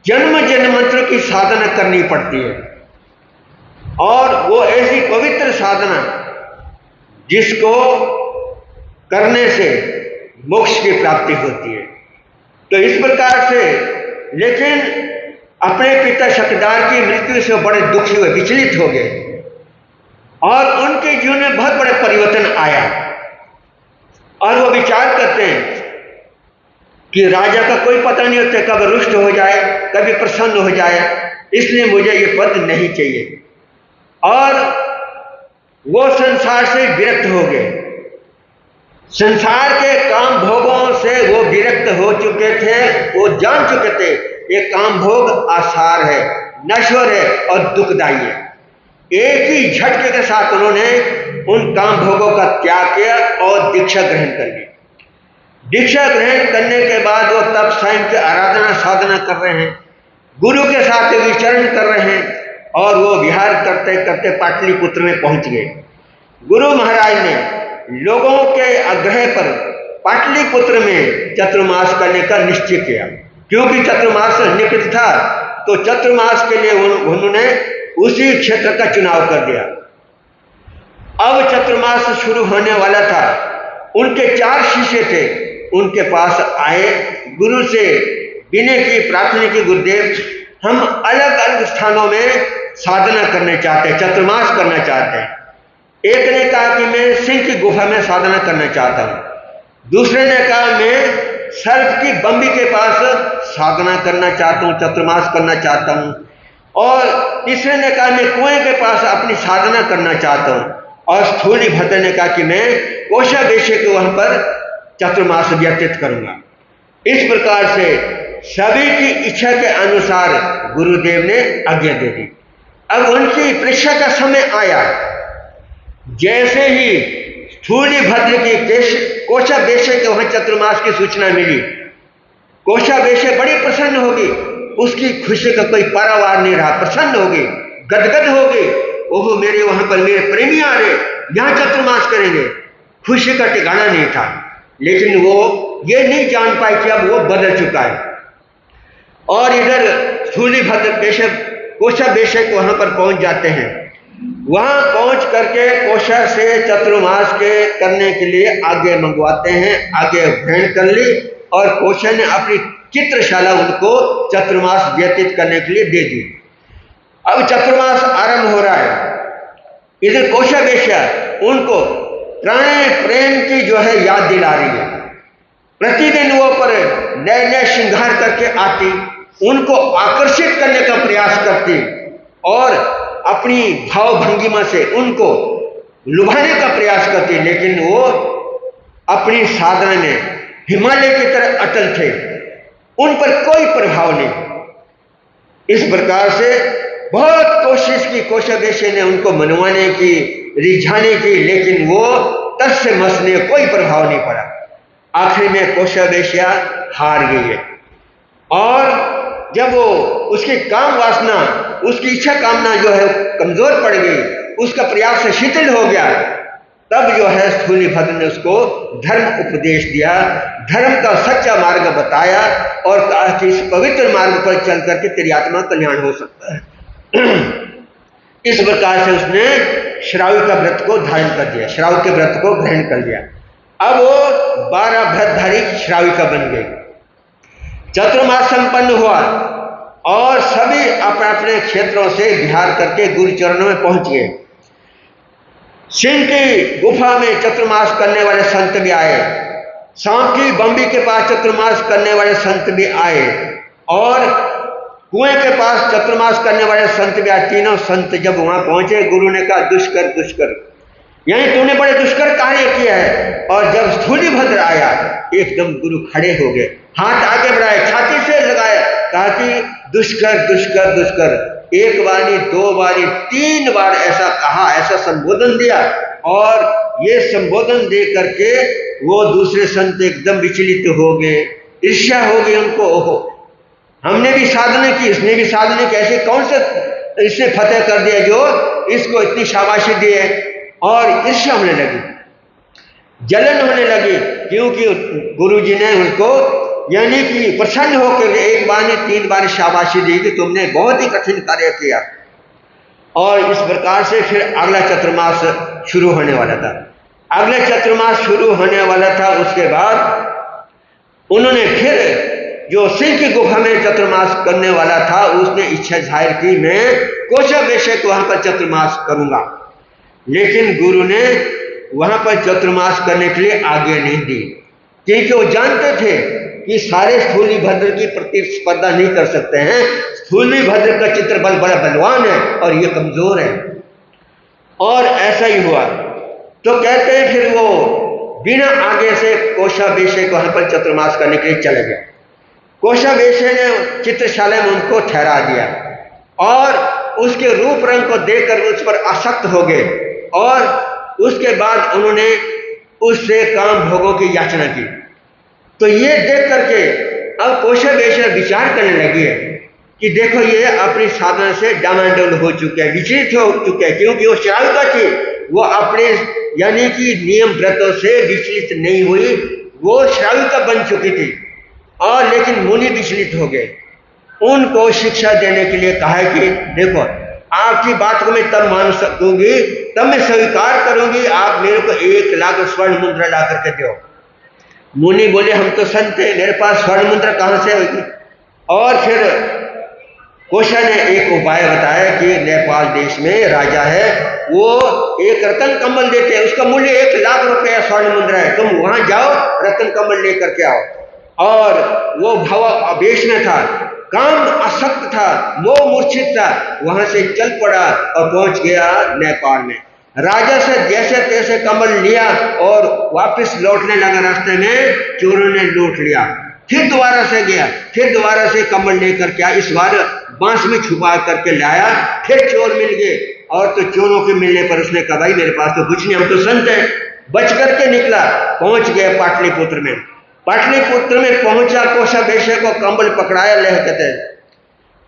जन्म जन्मांतर की साधना करनी पड़ती है, और वो ऐसी पवित्र साधना जिसको करने से मोक्ष की प्राप्ति होती है। तो इस प्रकार से, लेकिन अपने पिता शकदार की मृत्यु से बड़े दुखी हुए, विचलित हो गए और उनके जीवन में बहुत बड़े परिवर्तन आया। और वो विचार करते हैं कि राजा का कोई पता नहीं होता, कब रुष्ट हो जाए, कभी प्रसन्न हो जाए, इसलिए मुझे ये पद नहीं चाहिए। और वो संसार से विरक्त हो गए। संसार के काम भोगों से वो विरक्त हो चुके थे। वो जान चुके थे ये काम भोग आसार है, नश्वर है और दुखदायी है। एक ही झटके के साथ उन्होंने उन काम भोगों का त्याग किया और दीक्षा ग्रहण कर ली। दीक्षा ग्रहण करने के बाद वो तब स्वयं की आराधना साधना कर रहे हैं, गुरु के साथ विचरण कर रहे हैं, और वो विहार करते करते पाटलिपुत्र में पहुंच गए। गुरु महाराज ने लोगों के आग्रह पर पाटलिपुत्र में चतुर्मास करने का निश्चय किया, क्योंकि चतुर्मास निकट था, तो चतुर्मास के लिए उन्होंने उसी क्षेत्र का चुनाव कर दिया। अब चतुर्मास शुरू होने वाला था। उनके 4 शिष्य थे, उनके पास आए, गुरु से विनय की, प्रार्थना की, गुरुदेव हम अलग अलग स्थानों में साधना करने चाहते हैं, चतुर्मास करना चाहते हैं। एक ने कहा कि मैं सिंह की गुफा में साधना करना चाहता हूं। दूसरे ने कहा मैं सर्प की बम्बी के पास साधना करना चाहता हूं, चतुर्मास करना चाहता हूं। और तीसरे ने कहा मैं कुएं के पास अपनी साधना करना चाहता हूं। और स्थूलीभद्र ने कहा कि मैं कोशा बेशे के वहां पर चतुर्मास व्यतीत करूंगा। इस प्रकार से सभी की इच्छा के अनुसार गुरुदेव ने आज्ञा दे दी। अब उनकी परीक्षा का समय आया। जैसे ही स्थूलीभद्र की कोशा बेशे के वहां चतुर्मास की सूचना मिली, कोशा बेशे बड़ी प्रसन्न होगी। उसकी खुशी का कोई पारावार नहीं रहा, प्रसन्न होगी, गदगद होगी। ओहो, मेरे वहां पर मेरे प्रेमी आ रहे, यहां चतुर्मास करेंगे। खुशी का ठिकाना नहीं था, लेकिन वो ये नहीं जान पाए कि अब वो बदल चुका है। और इधर स्थूलीभद्र कोशा बेशे के वहां पर पहुंच जाते हैं। वहां पहुंच करके कोशा से चतुर्मास के करने के लिए आगे मंगवाते हैं, आगे ग्रहण कर ली, और कोशा ने अपनी चित्रशाला उनको चतुर्मास व्यतीत करने के लिए दे दी। अब चतुर्मास आरंभ हो रहा है। इधर कोशा बेशा उनको प्राण प्रेम की जो है याद दिला रही है। प्रतिदिन वो पर नए नए श्रृंगार करके आती, उनको आकर्षित करने का प्रयास करती और अपनी भाव भंगिमा से उनको लुभाने का प्रयास करती, लेकिन वो अपनी साधना में हिमालय की तरह अटल थे, उन पर कोई प्रभाव नहीं। इस प्रकार से बहुत कोशिश की कोषाध्यक्ष ने उनको मनवाने की, रिझाने की, लेकिन वो तस से मस ने कोई प्रभाव नहीं पड़ा। आखिर में कोषाध्यक्ष हार गई है और जब वो उसकी काम वासना, उसकी इच्छा कामना जो है कमजोर पड़ गई, उसका प्रयास शिथिल हो गया, तब जो है स्थूलीभद्र ने उसको धर्म उपदेश दिया, धर्म का सच्चा मार्ग बताया और कहा कि इस पवित्र मार्ग पर चल करके तेरी आत्मा कल्याण हो सकता है। इस प्रकार से उसने श्रावक का व्रत को धारण कर दिया, श्रावक के व्रत को ग्रहण कर लिया। अब वो 12 व्रतधारी श्राविका बन गई। चतुर्मास संपन्न हुआ और सभी अपने अपने क्षेत्रों से विहार करके गुरु चरणों में पहुंच गए। सिंह की गुफा में चतुर्मास करने वाले संत भी आए, सांप की बम्बी के पास चतुर्मास करने वाले संत भी आए और कुएं के पास चतुर्मास करने वाले संत भी आए। तीनों संत जब वहां पहुंचे, गुरु ने कहा दुष्कर दुष्कर, यही तूने बड़े दुष्कर कार्य किया है। और जब स्थूलीभद्र आया, एकदम गुरु खड़े हो गए, हाथ आगे बढ़ाए, छाती से लगाया, कहा कि दुष्कर दुष्कर दुष्कर। एक बार नहीं, 2 बार नहीं, 3 बार ऐसा कहा, ऐसा संबोधन दिया। और ये संबोधन दे करके वो दूसरे संत एकदम विचलित हो गए, ईर्ष्या हो गई उनको। ओहो, हमने भी साधना की, इसने भी साधना की, ऐसे कौन से इसने फतेह कर दिया जो इसको इतनी शाबाशी दी है। और ईर्ष्या होने लगी, जलन होने लगी, क्योंकि गुरुजी ने उनको यानी कि प्रसन्न होकर 1 बार ने 3 बार शाबाशी दी कि तुमने बहुत ही कठिन कार्य किया। और इस प्रकार से फिर अगला चतुर्मास शुरू होने वाला था। अगला चतुर्मास शुरू होने वाला था, उसके बाद उन्होंने फिर जो सिंह की गुफा में चतुर्मास करने वाला था, उसने इच्छा जाहिर की मैं कोषाध्यक्ष को वहां पर चतुर्मास करूंगा। लेकिन गुरु ने वहां पर चतुर्मास करने के लिए आज्ञा नहीं दी, क्योंकि वो जानते थे कि सारे स्थूलीभद्र की प्रतिस्पर्धा नहीं कर सकते हैं। स्थूलीभद्र का चित्र बल बड़ा बलवान है और ये कमजोर है। और ऐसा ही हुआ। तो कहते हैं फिर वो बिना आगे से कोषाध्यक्ष को वहां पर चतुर्मास करने के लिए चले गए। कोषाध्यक्ष ने चित्रशाला में उनको ठहरा दिया और उसके रूप रंग को देखकर उस पर आसक्त हो गए और उसके बाद उन्होंने उससे काम भोगों की याचना की। तो ये देख करके अब कोषाध्यक्ष विचार करने लगी है कि देखो ये अपनी साधना से डामाडोल हो चुके हैं, विचलित हो चुके हैं, क्योंकि वो श्राविका थी, वो अपने यानी कि नियम व्रतों से विचलित नहीं हुई, वो श्राविका बन चुकी थी। और लेकिन मुनि विचलित हो गए। उनको शिक्षा देने के लिए कहा कि देखो आपकी बात को मैं तब मान सकूंगी, तब मैं स्वीकार करूंगी, आप मेरे को 1 लाख स्वर्ण मुद्रा ला करके दो। मुनि बोले हम तो संत हैं, मेरे पास स्वर्ण मुद्रा कहां से होगी। और फिर कोषा ने एक उपाय बताया कि नेपाल देश में राजा है, वो एक रतन कमल देते हैं, उसका मूल्य 1 लाख रुपया स्वर्ण मुद्रा है, तुम वहां जाओ रतन कमल लेकर के आओ। और वो भाव आवेश में था, काम आसक्त था, मोह मूर्छित था, वहां से चल पड़ा और पहुंच गया नेपाल में। राजा से जैसे तैसे कमल लिया और वापस लौटने लगा, रास्ते में चोरों ने लूट लिया। फिर दोबारा से गया, फिर दोबारा से कमल लेकर के आया, इस बार बांस में छुपा करके लाया, फिर चोर मिल गए। और तो चोरों के मिलने पर उसने कहा भाई मेरे पास तो कुछ नहीं, हम तो संत हैं, बच करके निकला, पहुंच गया पाटलिपुत्र में। पाटलिपुत्र में पहुंचा, कोषाध्यक्ष को कमल पकड़ाया लहकते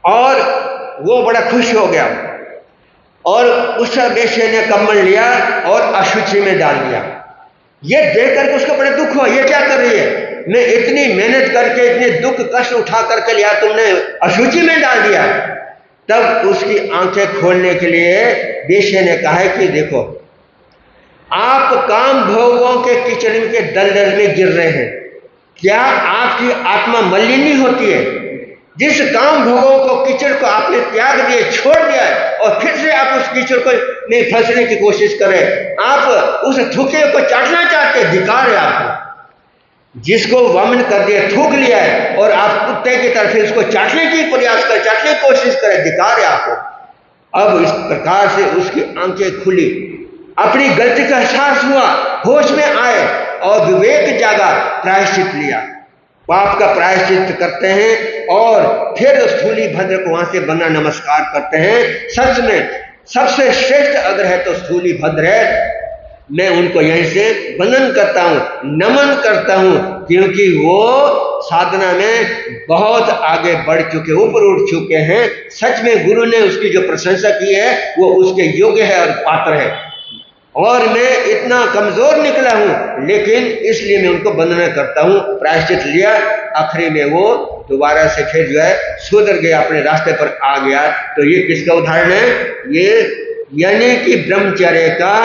और वो बड़ा खुश हो गया और उस अध्यक्ष ने कमल लिया और अशुचि में डाल दिया। ये देख करके उसको बड़ा दुख हुआ, ये क्या कर रही है, मैं इतनी मेहनत करके इतने दुख कष्ट उठा करके लिया, तुमने अशुचि में डाल दिया। तब उसकी आंखें खोलने के लिए वेश्या ने कहा कि देखो आप काम भोगों के कीचड़ के दलदल में गिर रहे हैं, क्या आपकी आत्मा मलिनी होती है? जिस काम भोगों को कीचड़ को आपने त्याग दिए, छोड़ दिया है, और फिर से आप उस कीचड़ को में फंसने की कोशिश करें, आप उस थुके को चाटना चाहते, धिक्कार है आपको। जिसको वामन कर दिया, थूक लिया है, और आप कुत्ते की तरफ से उसको चाटने की प्रयास कर, चाटने की कोशिश करें, दिखा रहे आपको। अब इस प्रकार से उसकी आंखें खुली, अपनी गलती का एहसास हुआ, होश में आए और विवेक जागा, प्रायश्चित लिया, पाप का प्रायश्चित करते हैं और फिर स्थूली भद्र को वहां से बंदा नमस्कार करते हैं। सच में सबसे श्रेष्ठ अगर है तो स्थूली भद्र है। मैं उनको यहीं से वंदन करता हूं, नमन करता हूं, क्योंकि वो साधना में बहुत आगे बढ़ चुके, ऊपर उठ चुके हैं। सच में गुरु ने उसकी जो प्रशंसा की है वो उसके योग्य है और पात्र है। और मैं इतना कमजोर निकला हूं, लेकिन इसलिए मैं उनको वंदना करता हूं, प्रायश्चित लिया। आखिरी में वो दोबारा से फिर जो है सुधर गया, अपने रास्ते पर आ गया। तो ये किसका उदाहरण है? ये यानी कि ब्रह्मचर्य का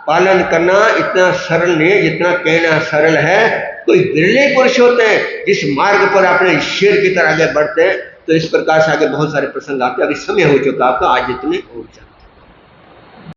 पालन करना इतना सरल नहीं है जितना कहना सरल है। कोई बिरले पुरुष होते हैं जिस मार्ग पर अपने शेर की तरह आगे बढ़ते हैं। तो इस प्रकार से आगे बहुत सारे प्रसंग आते हैं। अभी समय हो चुका आपका, आज इतने हो जाए।